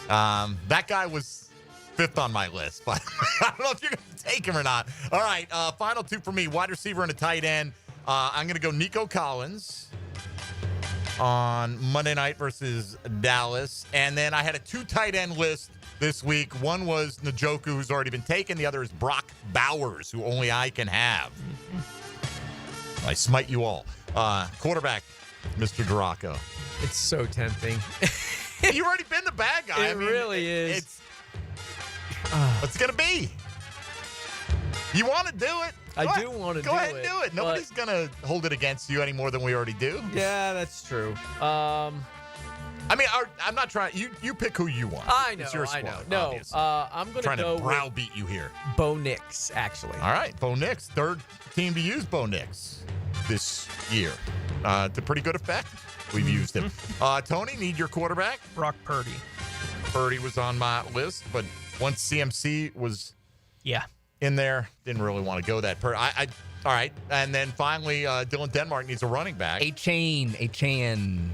that guy was 5th on my list, but I don't know if you're going to take him or not. All right, final 2 for me, wide receiver and a tight end. I'm going to go Nico Collins on Monday night versus Dallas. And then I had a 2 tight end list this week. One was Njoku, who's already been taken. The other is Brock Bowers, who only I can have. I smite you all. Quarterback, Mr. Duraco. It's so tempting. You've already been the bad guy. It really is. What's it going to be? You want to do it? I do want to do it. Go ahead and do it. Nobody's going to hold it against you any more than we already do. Yeah, that's true. I mean, I'm not trying. You pick who you want. I know. It's your squad, I know. No, obviously. I'm going trying to go to browbeat you here. Bo Nix, actually. All right, Bo Nix, 3rd team to use Bo Nix this year. To pretty good effect. We've used him. Tony, need your quarterback? Brock Purdy. Purdy was on my list, but once CMC was in there, didn't really want to go that. All right, and then finally, Dylan Denmark needs a running back. A Chan.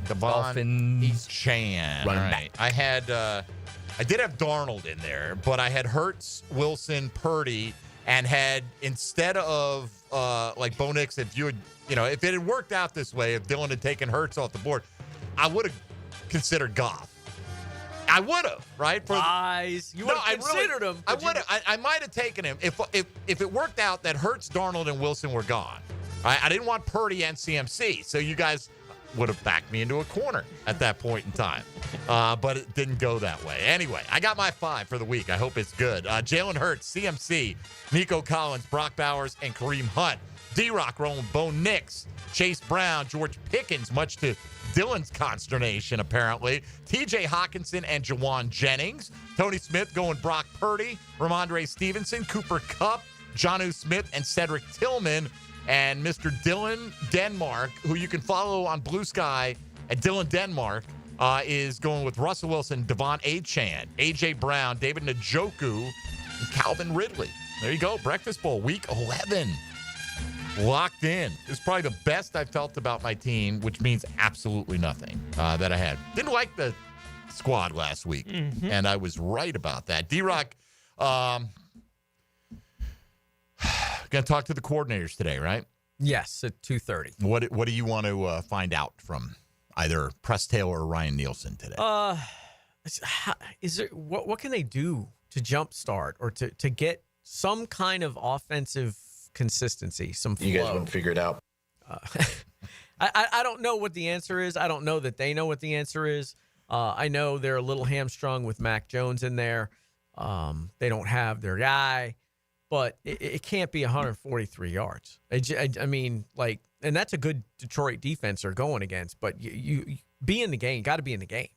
Dolphins. Chan. Running back. I did have Darnold in there, but I had Hurts, Wilson, Purdy, and had, instead of like Bo Nix, if it had worked out this way, if Dylan had taken Hurts off the board, I would have considered Goff. I would have, right? Lies. You would have considered him. I would have. I might have taken him if it worked out that Hurts, Darnold, and Wilson were gone. Right? I didn't want Purdy and CMC, so you guys would have backed me into a corner at that point in time. But it didn't go that way. Anyway, I got my 5 for the week. I hope it's good. Jalen Hurts, CMC, Nico Collins, Brock Bowers, and Kareem Hunt. D-Rock rolling Bo Nix, Chase Brown, George Pickens, much to Dylan's consternation, apparently. TJ Hawkinson and Jawan Jennings. Tony Smith going Brock Purdy, Ramondre Stevenson, Cooper Kupp, Jonnu Smith, and Cedric Tillman. And Mr. Dylan Denmark, who you can follow on Blue Sky at Dylan Denmark, is going with Russell Wilson, Devon Achane, A.J. Brown, David Njoku, and Calvin Ridley. There you go. Breakfast Bowl, Week 11. Locked in. It's probably the best I felt about my team, which means absolutely nothing that I had. Didn't like the squad last week, and I was right about that. D-Rock, going to talk to the coordinators today, right? Yes, at 2:30. What do you want to find out from either Press Taylor or Ryan Nielsen today? What can they do to jumpstart or to get some kind of offensive consistency, some flow? You guys wouldn't figure it out. I don't know what the answer is. I don't know that they know what the answer is. I know they're a little hamstrung with Mac Jones in there. They don't have their guy, but it can't be 143 yards. I mean, like, and that's a good Detroit defense they're going against, but you be in the game, got to be in the game.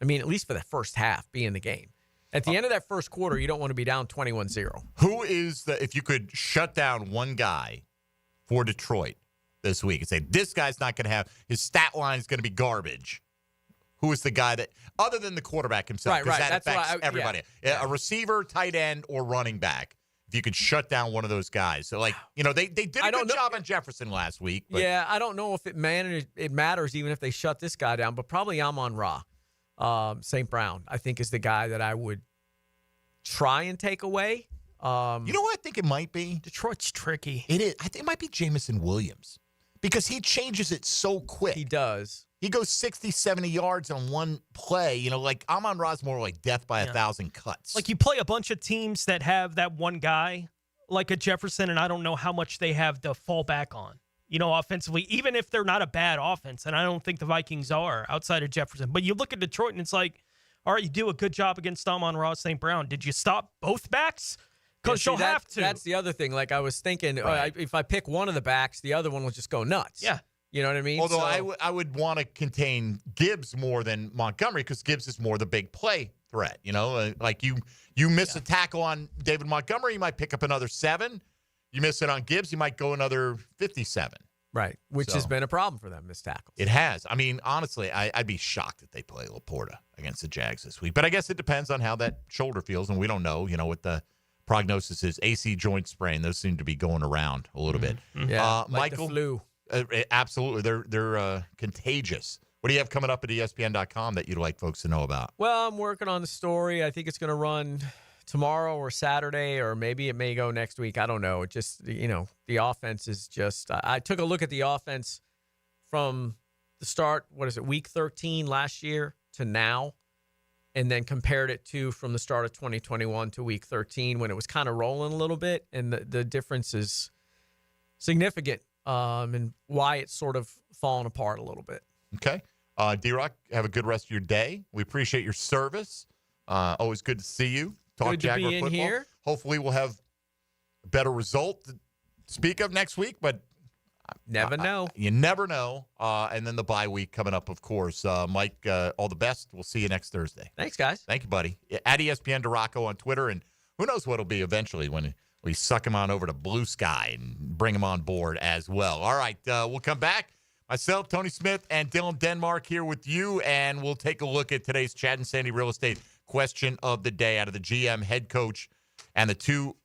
I mean, at least for the first half, be in the game. At the end of that first quarter, you don't want to be down 21-0. Who is if you could shut down one guy for Detroit this week and say, this guy's not going to have, his stat line is going to be garbage. Who is the guy that, other than the quarterback himself, because that affects everybody. Yeah. A receiver, tight end, or running back. If you could shut down one of those guys. So, like, they did a good job on Jefferson last week. But. Yeah, I don't know if it matters even if they shut this guy down, but probably Amon-Ra. St. Brown, I think, is the guy that I would try and take away. You know what I think it might be? Detroit's tricky. It is. I think it might be Jamison Williams because he changes it so quick. He does. He goes 60, 70 yards on one play. Like Amon-Ra's more like death by 1,000 cuts. Like you play a bunch of teams that have that one guy, like a Jefferson, and I don't know how much they have to fall back on. Offensively, even if they're not a bad offense, and I don't think the Vikings are outside of Jefferson. But you look at Detroit, and it's like, all right, you do a good job against Amon-Ra St. Brown. Did you stop both backs? Because you'll have to. That's the other thing. Like I was thinking, if I pick one of the backs, the other one will just go nuts. Yeah. You know what I mean? Although I would want to contain Gibbs more than Montgomery because Gibbs is more the big play threat. Like you miss a tackle on David Montgomery, you might pick up another 7. You miss it on Gibbs, you might go another 57. Right, which has been a problem for them, missed tackles. It has. I mean, honestly, I'd be shocked if they play Laporta against the Jags this week. But I guess it depends on how that shoulder feels, and we don't know, what the prognosis is. AC joint sprain, those seem to be going around a little bit. Yeah, like Michael, the flu. Absolutely. They're contagious. What do you have coming up at ESPN.com that you'd like folks to know about? Well, I'm working on the story. I think it's going to run tomorrow or Saturday, or maybe it may go next week. I don't know. It just, the offense is just, I took a look at the offense from the start, week 13 last year to now, and then compared it to from the start of 2021 to week 13 when it was kind of rolling a little bit, and the difference is significant, and why it's sort of fallen apart a little bit. Okay. D-Rock, have a good rest of your day. We appreciate your service. Always good to see you. Talk Good to Jaguar be in football. here. Hopefully we'll have a better result to speak of next week, but never know. You never know. And then the bye week coming up, of course. Mike, all the best. We'll see you next Thursday. Thanks, guys. Thank you, buddy. At ESPN DeRocco on Twitter, and who knows what it'll be eventually when we suck him on over to Blue Sky and bring him on board as well. All right, we'll come back. Myself, Tony Smith, and Dylan Denmark here with you, and we'll take a look at today's Chad and Sandy Real Estate question of the day out of the GM, head coach, and the two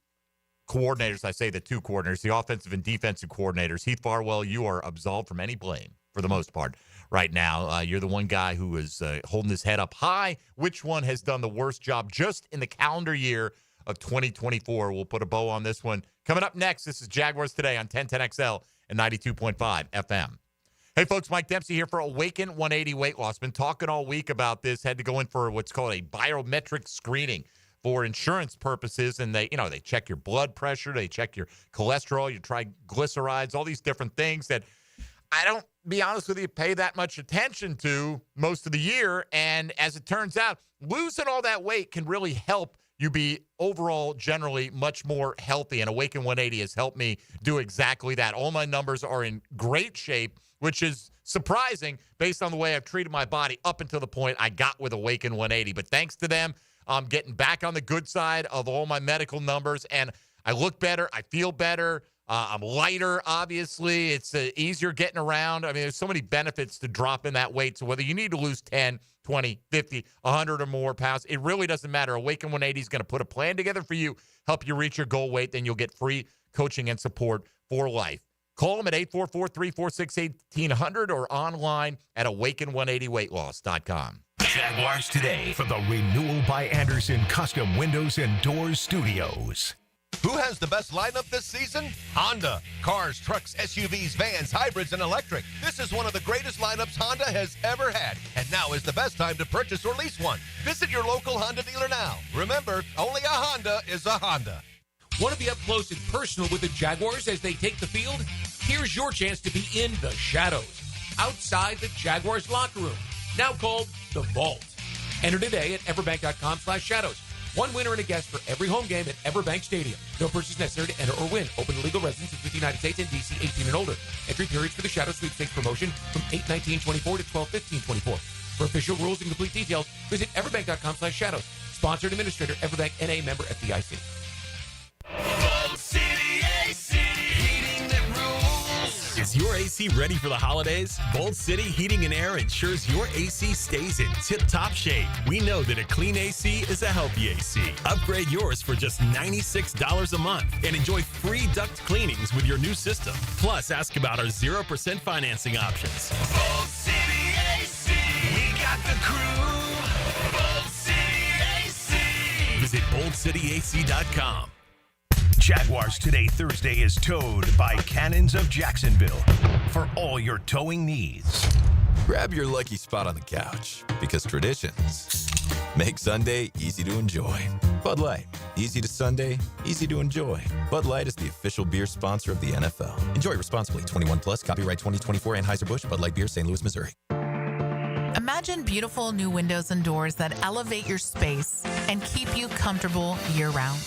coordinators. I say the two coordinators, the offensive and defensive coordinators. Heath Farwell, you are absolved from any blame for the most part right now. You're the one guy who is holding his head up high. Which one has done the worst job just in the calendar year of 2024? We'll put a bow on this one. Coming up next, this is Jaguars Today on 1010XL and 92.5 FM. Hey, folks, Mike Dempsey here for Awaken 180 Weight Loss. Been talking all week about this. Had to go in for what's called a biometric screening for insurance purposes. And they check your blood pressure. They check your cholesterol, your triglycerides, all these different things that I don't, be honest with you, pay that much attention to most of the year. And as it turns out, losing all that weight can really help you be overall generally much more healthy. And Awaken 180 has helped me do exactly that. All my numbers are in great shape, which is surprising based on the way I've treated my body up until the point I got with Awaken 180. But thanks to them, I'm getting back on the good side of all my medical numbers, and I look better. I feel better. I'm lighter, obviously. It's easier getting around. I mean, there's so many benefits to dropping that weight. So whether you need to lose 10, 20, 50, 100 or more pounds, it really doesn't matter. Awaken 180 is going to put a plan together for you, help you reach your goal weight. Then you'll get free coaching and support for life. Call them at 844-346-1800 or online at awaken180weightloss.com. Jaguars Today for the Renewal by Anderson Custom Windows and Doors Studios. Who has the best lineup this season? Honda. Cars, trucks, SUVs, vans, hybrids, and electric. This is one of the greatest lineups Honda has ever had. And now is the best time to purchase or lease one. Visit your local Honda dealer now. Remember, only a Honda is a Honda. Want to be up close and personal with the Jaguars as they take the field? Here's your chance to be in the shadows, outside the Jaguars locker room, now called the Vault. Enter today at everbank.com/shadows. One winner and a guest for every home game at Everbank Stadium. No purchase necessary to enter or win. Open to legal residents of the United States and D.C. 18 and older. Entry periods for the Shadow Sweepstakes promotion from 8/19/24 to 12/15/24. For official rules and complete details, visit everbank.com/shadows. Sponsored administrator, Everbank NA, member FDIC. Bolt City AC, heating that rules. Is your AC ready for the holidays? Bolt City Heating and Air ensures your AC stays in tip-top shape. We know that a clean AC is a healthy AC. Upgrade yours for just $96 a month and enjoy free duct cleanings with your new system. Plus, ask about our 0% financing options. Bolt City AC, we got the crew. Bolt City AC. Visit BoltCityAC.com. Jaguars Today Thursday is towed by Cannons of Jacksonville for all your towing needs. Grab your lucky spot on the couch because traditions make Sunday easy to enjoy. Bud Light, easy to Sunday, easy to enjoy. Bud Light is the official beer sponsor of the NFL. Enjoy responsibly. 21 plus. Copyright 2024 Anheuser-Busch. Bud Light Beer, St. Louis, Missouri. Imagine beautiful new windows and doors that elevate your space and keep you comfortable year-round.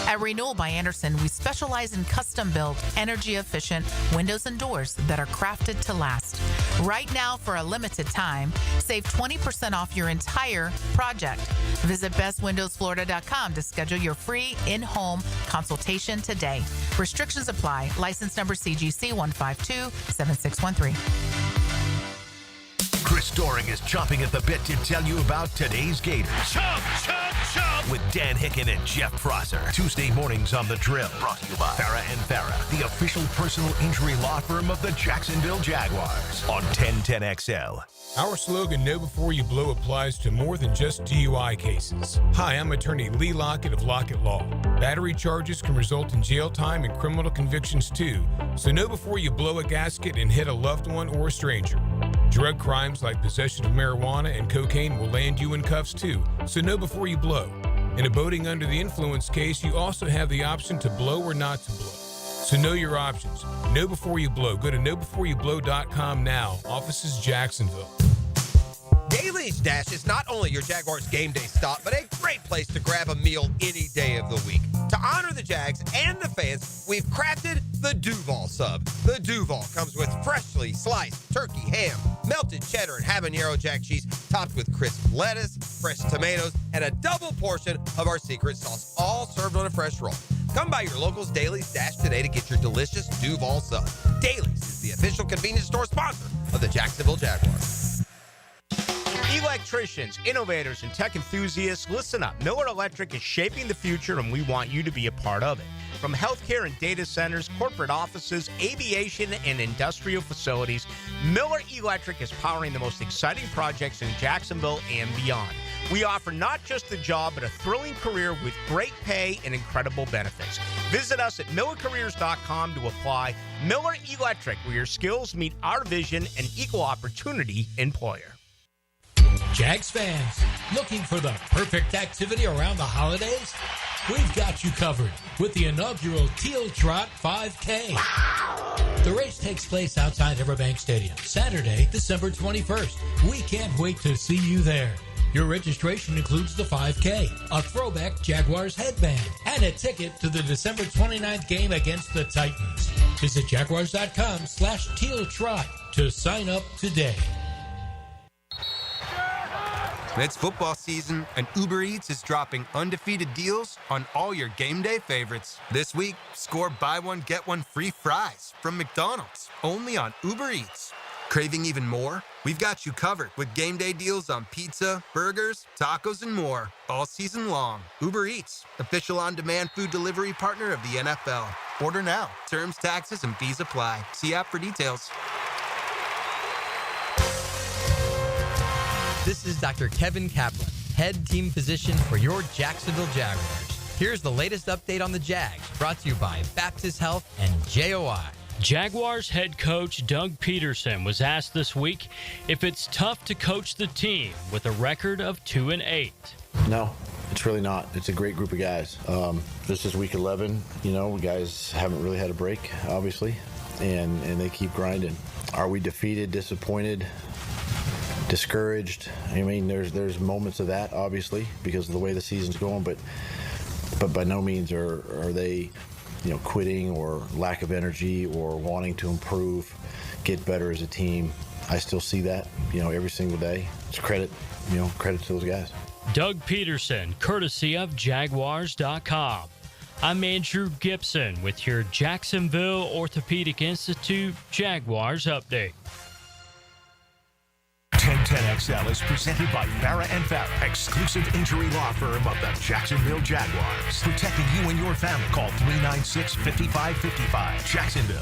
At Renewal by Anderson, we specialize in custom-built, energy-efficient windows and doors that are crafted to last. Right now, for a limited time, save 20% off your entire project. Visit bestwindowsflorida.com to schedule your free in-home consultation today. Restrictions apply. License number CGC 1527613. Chris Doring is chomping at the bit to tell you about today's Gators. Chomp, chomp, chomp. With Dan Hicken and Jeff Prosser. Tuesday mornings on The Drill. Brought to you by Farah & Farah, the official personal injury law firm of the Jacksonville Jaguars. On 1010XL. Our slogan, Know Before You Blow, applies to more than just DUI cases. Hi, I'm attorney Lee Lockett of Lockett Law. Battery charges can result in jail time and criminal convictions too, so know before you blow a gasket and hit a loved one or a stranger. Drug crimes like possession of marijuana and cocaine will land you in cuffs too, so know before you blow. In a boating under the influence case, you also have the option to blow or not to blow. So know your options. Know before you blow. Go to knowbeforeyoublow.com now. Offices Jacksonville. Daly's Dash is not only your Jaguars game day stop, but a great place to grab a meal any day of the week. To honor the Jags and the fans, we've crafted the Duval Sub. The Duval comes with freshly sliced turkey, ham, melted cheddar, and habanero jack cheese, topped with crisp lettuce, fresh tomatoes, and a double portion of our secret sauce, all served on a fresh roll. Come by your local's Daly's Dash today to get your delicious Duval Sub. Daly's is the official convenience store sponsor of the Jacksonville Jaguars. Electricians, innovators, and tech enthusiasts, listen up. Miller Electric is shaping the future, and we want you to be a part of it. From healthcare and data centers, corporate offices, aviation, and industrial facilities, Miller Electric is powering the most exciting projects in Jacksonville and beyond. We offer not just a job, but a thrilling career with great pay and incredible benefits. Visit us at millercareers.com to apply. Miller Electric, where your skills meet our vision, and equal opportunity employer. Jags fans, looking for the perfect activity around the holidays? We've got you covered with the inaugural Teal Trot 5K. The race takes place outside Everbank Stadium, Saturday, December 21st. We can't wait to see you there. Your registration includes the 5K, a throwback Jaguars headband, and a ticket to the December 29th game against the Titans. Visit jaguars.com/Teal Trot to sign up today. It's football season, and Uber Eats is dropping undefeated deals on all your game day favorites. This week, score buy one, get one free fries from McDonald's, only on Uber Eats. Craving even more? We've got you covered with game day deals on pizza, burgers, tacos, and more all season long. Uber Eats, official on-demand food delivery partner of the NFL. Order now. Terms, taxes, and fees apply. See app for details. This is Dr. Kevin Kaplan, head team physician for your Jacksonville Jaguars. Here's the latest update on the Jags, brought to you by Baptist Health and JOI. Jaguars head coach Doug Peterson was asked this week if it's tough to coach the team with a record of 2-8. No, it's really not. It's a great group of guys. This is week 11. You know, guys haven't really had a break, obviously, and they keep grinding. Are we defeated, disappointed, discouraged? I mean, there's moments of that, obviously, because of the way the season's going, but by no means are they, quitting or lack of energy or wanting to improve, get better as a team. I still see that, every single day. It's credit to those guys. Doug Peterson, courtesy of Jaguars.com. I'm Andrew Gibson with your Jacksonville Orthopedic Institute Jaguars update. 1010XL is presented by Farah and Farah, exclusive injury law firm of the Jacksonville Jaguars. Protecting you and your family. Call 396-5555. Jacksonville.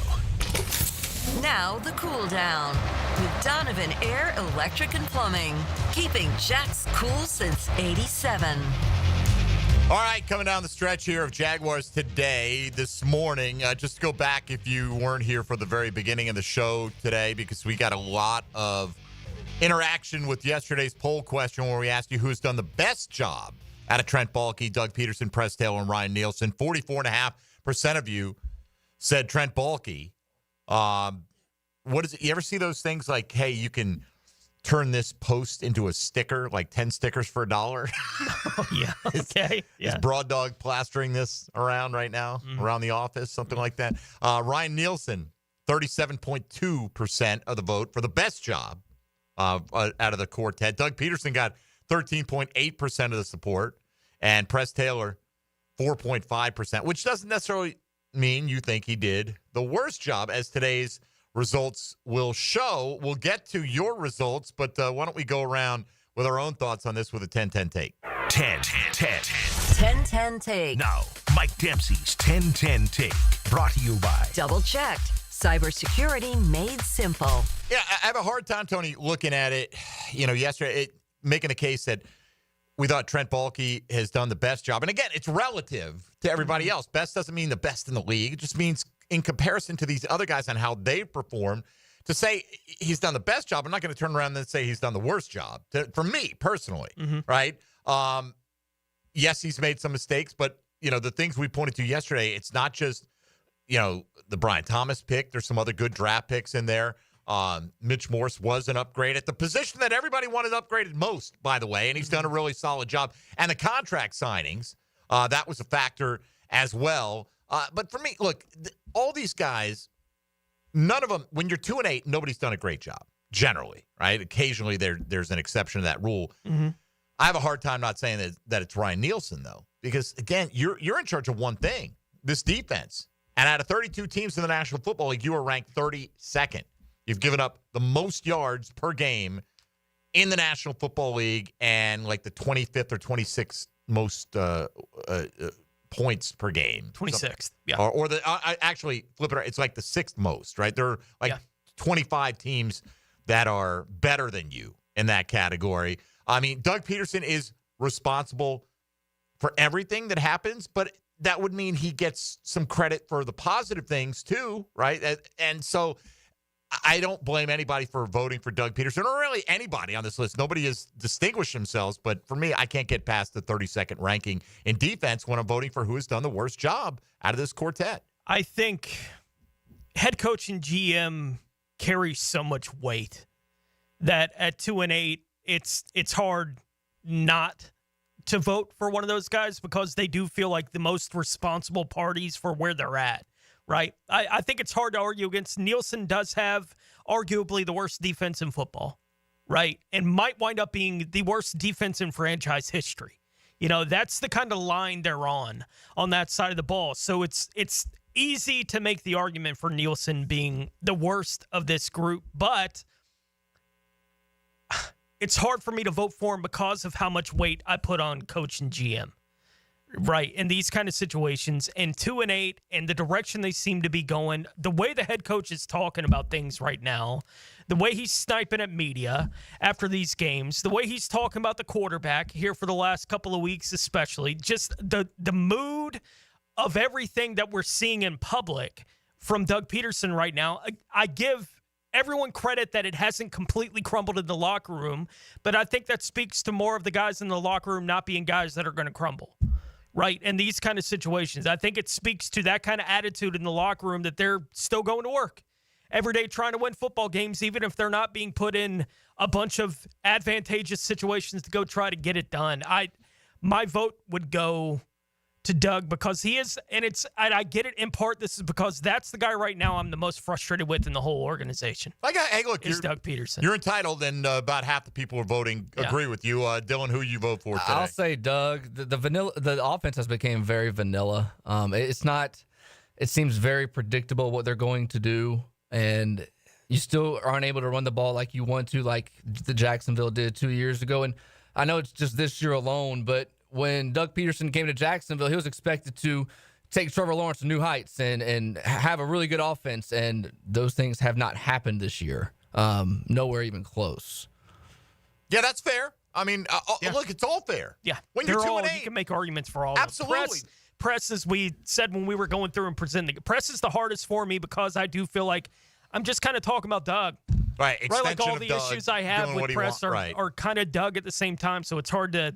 Now the cool down with Donovan Air Electric and Plumbing. Keeping Jacks cool since 87. All right, coming down the stretch here of Jaguars today, this morning. Just to go back if you weren't here for the very beginning of the show today, because we got a lot of interaction with yesterday's poll question where we asked you who's done the best job out of Trent Baalke, Doug Peterson, Press Taylor, and Ryan Nielsen. 44.5% of you said Trent Baalke. What is it? You ever see those things like, hey, you can turn this post into a sticker, like 10 stickers for $1? Oh, yeah. Okay. Is Broad Dog plastering this around right now, around the office, something like that? Ryan Nielsen, 37.2% of the vote for the best job out of the quartet. Doug Peterson got 13.8% of the support, and Press Taylor 4.5%, which doesn't necessarily mean you think he did the worst job, as today's results will show. We'll get to your results, but why don't we go around with our own thoughts on this with a 10-10 take. 10-10 take. Now, Mike Dempsey's 10-10 take, brought to you by Double checked. Cybersecurity made simple. Yeah, I have a hard time, Tony, looking at it, yesterday, making a case that we thought Trent Baalke has done the best job. And again, it's relative to everybody else. Best doesn't mean the best in the league. It just means in comparison to these other guys on how they perform. To say he's done the best job, I'm not going to turn around and say he's done the worst job. For me, personally, right? Yes, he's made some mistakes, but, the things we pointed to yesterday, it's not just, the Brian Thomas pick. There's some other good draft picks in there. Mitch Morse was an upgrade at the position that everybody wanted upgraded most, by the way, and he's done a really solid job. And the contract signings, that was a factor as well. But for me, look, all these guys, none of them, when you're 2-8, nobody's done a great job, generally, right? Occasionally there's an exception to that rule. I have a hard time not saying that it's Ryan Nielsen, though, because, again, you're in charge of one thing, this defense. And out of 32 teams in the National Football League, you are ranked 32nd. You've given up the most yards per game in the National Football League and like the 25th or 26th most points per game. 26th, yeah. Or I actually flip it. It's like the 6th most, right? There are 25 teams that are better than you in that category. I mean, Doug Peterson is responsible for everything that happens, but that would mean he gets some credit for the positive things too, right? And so I don't blame anybody for voting for Doug Peterson, or really anybody on this list. Nobody has distinguished themselves, but for me, I can't get past the 32nd ranking in defense when I'm voting for who has done the worst job out of this quartet. I think head coach and GM carry so much weight that at 2-8, it's hard not to vote for one of those guys because they do feel like the most responsible parties for where they're at, right? I think it's hard to argue against. Nielsen does have arguably the worst defense in football. right? And might wind up being the worst defense in franchise history. You know, that's the kind of line they're on that side of the ball. So it's easy to make the argument for Nielsen being the worst of this group, but it's hard for me to vote for him because of how much weight I put on coach and GM, right? In these kind of situations, and 2-8, and the direction they seem to be going, the way the head coach is talking about things right now, the way he's sniping at media after these games, the way he's talking about the quarterback here for the last couple of weeks, especially, just the mood of everything that we're seeing in public from Doug Peterson right now. I give everyone credit that it hasn't completely crumbled in the locker room, but I think that speaks to more of the guys in the locker room not being guys that are going to crumble, right? In these kind of situations, I think it speaks to that kind of attitude in the locker room that they're still going to work every day trying to win football games, even if they're not being put in a bunch of advantageous situations to go try to get it done. My vote would go to Doug because he is, and I get it in part. This is because that's the guy right now I'm the most frustrated with in the whole organization. Hey, look, is Doug Peterson. You're entitled, and about half the people are voting agree with you. Dylan, who you vote for today? I'll say Doug. The offense has become very vanilla. It seems very predictable what they're going to do, and you still aren't able to run the ball like you want to, like the Jacksonville did 2 years ago. And I know it's just this year alone, but when Doug Peterson came to Jacksonville, he was expected to take Trevor Lawrence to new heights and have a really good offense, and those things have not happened this year. Nowhere even close. Yeah, that's fair. I mean, look, it's all fair. Yeah, when you're 2-8, you can make arguments for all. Absolutely. Of them. Press, as we said when we were going through and presenting, press is the hardest for me because I do feel like I'm just kind of talking about Doug. Right, like all the issues I have with press are kind of Doug at the same time, so it's hard to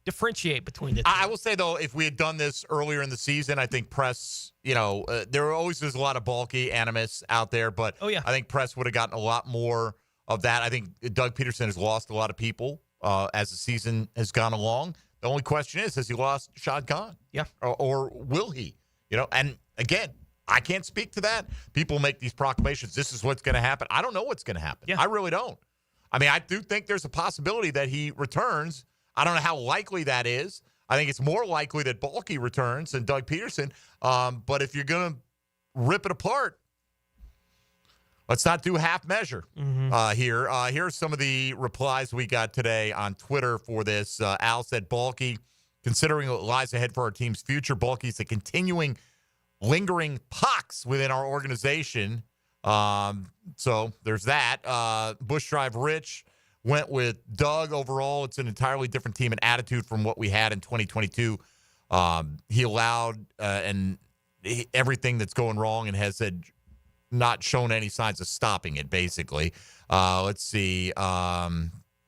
differentiate between the two. I will say, though, if we had done this earlier in the season, I think press, there always is a lot of bulky animus out there, but I think press would have gotten a lot more of that. I think Doug Peterson has lost a lot of people as the season has gone along. The only question is, has he lost Shad Khan? Yeah. Or will he? And again, I can't speak to that. People make these proclamations. This is what's going to happen. I don't know what's going to happen. Yeah. I really don't. I mean, I do think there's a possibility that he returns. I don't know how likely that is. I think it's more likely that Balky returns than Doug Peterson. But if you're going to rip it apart, let's not do half measure here. Here's some of the replies we got today on Twitter for this. Al said, Balky, considering what lies ahead for our team's future, Balky's a continuing lingering pox within our organization. So there's that. Bush Drive Rich went with Doug. Overall, it's an entirely different team and attitude from what we had in 2022. He allowed everything that's going wrong and has said not shown any signs of stopping it, basically. Let's see.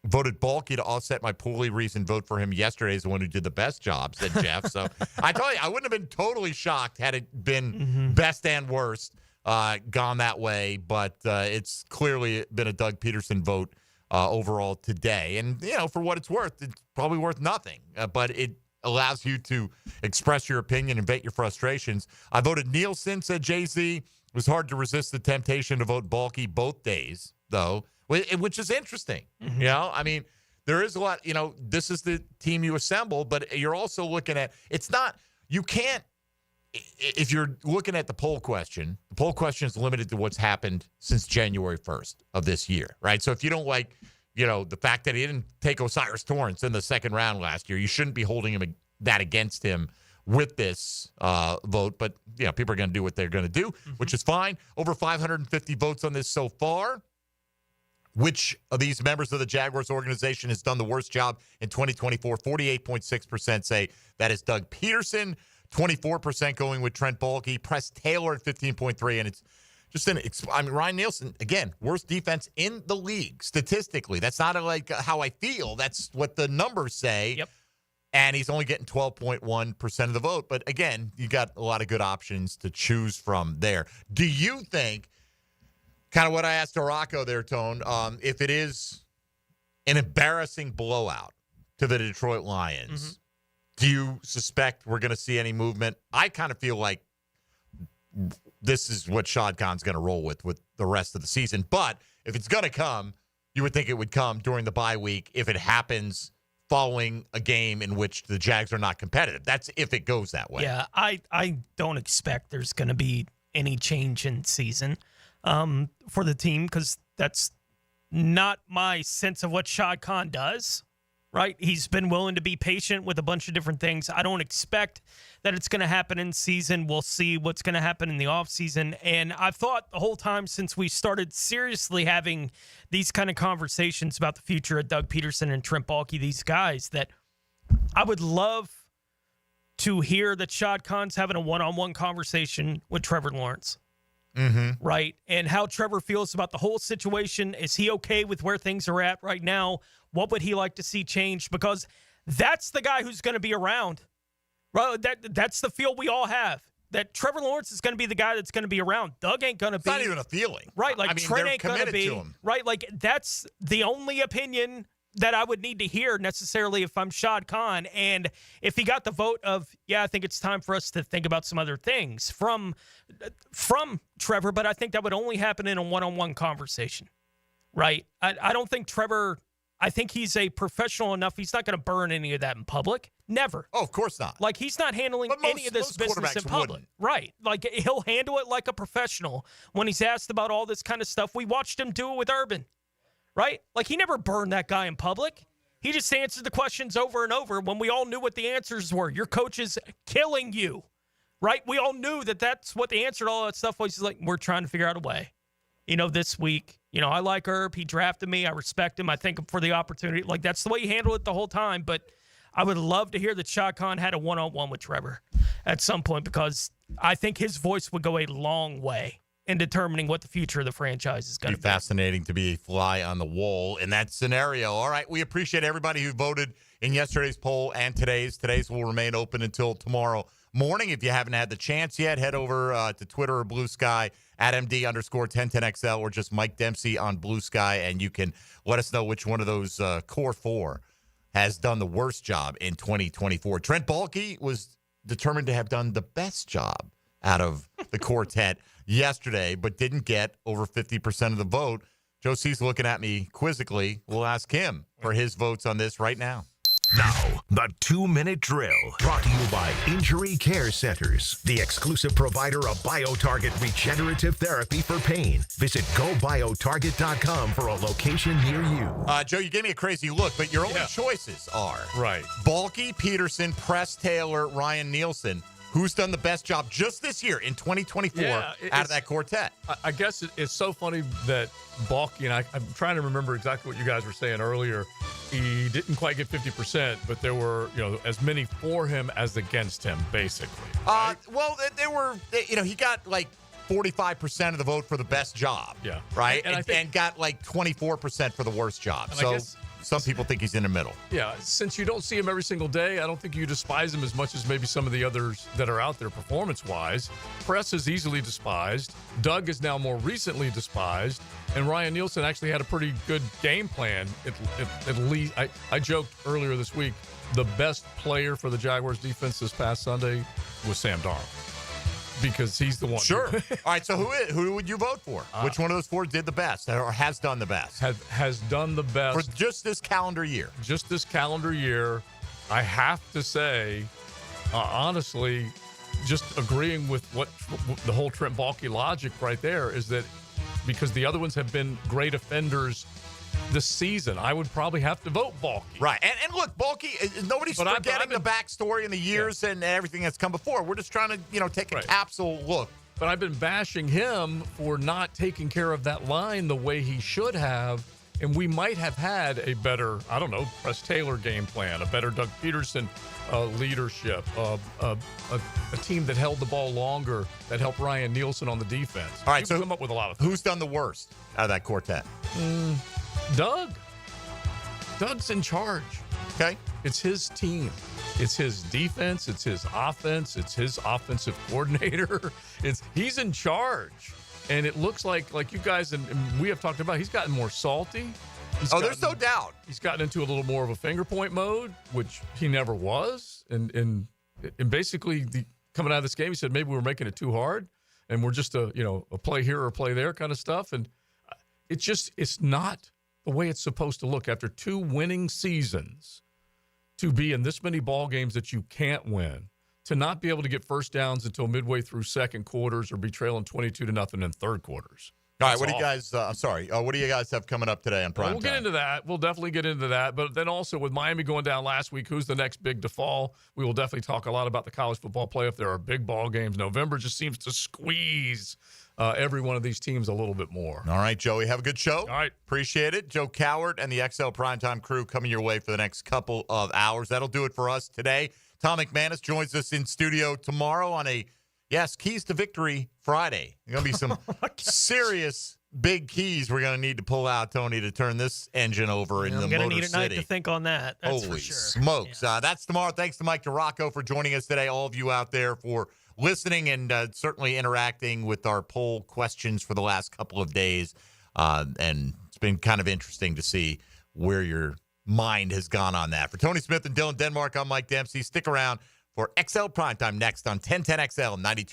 Voted Balky to offset my poorly reasoned vote for him yesterday is the one who did the best job, said Jeff. So I tell you, I wouldn't have been totally shocked had it been best and worst gone that way. But it's clearly been a Doug Peterson vote overall today. And, for what it's worth, it's probably worth nothing. But it allows you to express your opinion and vent your frustrations. I voted Nielsen, said Jay-Z. It was hard to resist the temptation to vote Balky both days, though, which is interesting. I mean, there is a lot, this is the team you assemble, but you're also looking at, if you're looking at the poll question is limited to what's happened since January 1st of this year, right? So if you don't like, the fact that he didn't take Osiris Torrance in the second round last year, you shouldn't be holding him that against him with this vote. But, people are going to do what they're going to do, which is fine. Over 550 votes on this so far. Which of these members of the Jaguars organization has done the worst job in 2024? 48.6% say that is Doug Peterson. 24% going with Trent Baalke. Press Taylor at 15.3%. And it's just Ryan Nielsen, again, worst defense in the league statistically. That's not like how I feel. That's what the numbers say. Yep. And he's only getting 12.1% of the vote. But again, you got a lot of good options to choose from there. Do you think, kind of what I asked Araco there, Tone, if it is an embarrassing blowout to the Detroit Lions, do you suspect we're going to see any movement? I kind of feel like this is what Shad Khan's going to roll with the rest of the season. But if it's going to come, you would think it would come during the bye week if it happens following a game in which the Jags are not competitive. That's if it goes that way. Yeah, I don't expect there's going to be any change in season for the team because that's not my sense of what Shad Khan does, right? He's been willing to be patient with a bunch of different things. I don't expect that it's going to happen in season. We'll see what's going to happen in the offseason. And I've thought the whole time since we started seriously having these kind of conversations about the future of Doug Peterson and Trent Baalke, these guys, that I would love to hear that Shad Khan's having a one-on-one conversation with Trevor Lawrence. Mm-hmm. Right? And how Trevor feels about the whole situation. Is he okay with where things are at right now? What would he like to see changed? Because that's the guy who's going to be around. Right? That's the feel we all have. That Trevor Lawrence is going to be the guy that's going to be around. Doug ain't going to be. It's not even a feeling. Right? Like I mean, Trent they're ain't going to committed be. to him. Right? Like that's the only opinion that I would need to hear necessarily if I'm Shad Khan. And if he got the vote of, yeah, I think it's time for us to think about some other things from Trevor, but I think that would only happen in a one-on-one conversation, right? I don't think Trevor, I think he's a professional enough. He's not going to burn any of that in public. Never. Oh, of course not. Like, he's not handling any of this business in public. Wouldn't. Right. Like, he'll handle it like a professional when he's asked about all this kind of stuff. We watched him do it with Urban. Right? Like, he never burned that guy in public. He just answered the questions over and over when we all knew what the answers were. Your coach is killing you. Right? We all knew that that's what the answer to all that stuff was. He's like, we're trying to figure out a way. This week, I like Herb. He drafted me. I respect him. I thank him for the opportunity. Like, that's the way he handled it the whole time. But I would love to hear that Shad Khan had a one-on-one with Trevor at some point because I think his voice would go a long way in determining what the future of the franchise is going to be. Fascinating to be a fly on the wall in that scenario. All right, we appreciate everybody who voted in yesterday's poll and today's. Today's will remain open until tomorrow morning. If you haven't had the chance yet, head over to Twitter or Blue Sky at MD_1010XL or just Mike Dempsey on Blue Sky, and you can let us know which one of those core four has done the worst job in 2024. Trent Baalke was determined to have done the best job out of the quartet yesterday, but didn't get over 50% of the vote. Joe C's looking at me quizzically. We'll ask him for his votes on this right now. Now, the 2-minute drill, brought to you by Injury Care Centers, the exclusive provider of BioTarget regenerative therapy for pain. Visit GoBioTarget.com for a location near you. Joe, you gave me a crazy look, but your only choices are Baalke, Peterson, Press Taylor, Ryan Nielsen. Who's done the best job just this year in 2024 out of that quartet? I guess it's so funny that Baalke, and I'm trying to remember exactly what you guys were saying earlier. He didn't quite get 50%, but there were, as many for him as against him, basically. Right? Well, there were, he got like 45% of the vote for the best job. Yeah. Right? And got like 24% for the worst job. So some people think he's in the middle. Yeah, since you don't see him every single day, I don't think you despise him as much as maybe some of the others that are out there performance-wise. Press is easily despised. Doug is now more recently despised. And Ryan Nielsen actually had a pretty good game plan, at least. I joked earlier this week, the best player for the Jaguars defense this past Sunday was Sam Darnold. Because he's the one. Sure. All right, so who would you vote for? Which one of those four did the best or has done the best? Has done the best. For just this calendar year. Just this calendar year, I have to say, honestly, just agreeing with what the whole Trent Baalke logic right there is that because the other ones have been great offenders this season, I would probably have to vote Baalke. Right. And look, Baalke, nobody's forgetting the backstory and the years and everything that's come before. We're just trying to, take a capsule look. But I've been bashing him for not taking care of that line the way he should have. And we might have had a better, Press Taylor game plan, a better Doug Peterson leadership, a team that held the ball longer, that helped Ryan Nielsen on the defense. All right, so come up with a lot of things. Who's done the worst out of that quartet? Doug. Doug's in charge. Okay. It's his team. It's his defense. It's his offense. It's his offensive coordinator. He's in charge. And it looks like you guys and we have talked about, he's gotten more salty. There's no doubt. He's gotten into a little more of a finger point mode, which he never was. And basically coming out of this game, he said maybe we're making it too hard and we're just a play here or play there kind of stuff. And it's not the way it's supposed to look after 2 winning seasons, to be in this many ball games that you can't win, to not be able to get first downs until midway through second quarters or be trailing 22-0 in third quarters. All right, what do you guys? What do you guys have coming up today on Prime We'll get into that. We'll definitely get into that. But then also with Miami going down last week, who's the next big to fall? We will definitely talk a lot about the college football playoff. There are big ball games. November just seems to squeeze every one of these teams a little bit more. All right, Joey, have a good show. All right. Appreciate it. Joe Cowart and the XL Primetime crew coming your way for the next couple of hours. That'll do it for us today. Tom McManus joins us in studio tomorrow on Keys to Victory Friday. There's going to be some serious big keys we're going to need to pull out, Tony, to turn this engine over in the Motor City. I'm going to need a night to think on that. That's Holy for sure. smokes. Yeah. That's tomorrow. Thanks to Mike DeRocco for joining us today. All of you out there for listening and certainly interacting with our poll questions for the last couple of days. And it's been kind of interesting to see where your mind has gone on that. For Tony Smith and Dylan Denmark, I'm Mike Dempsey. Stick around for XL Primetime next on 1010XL 92.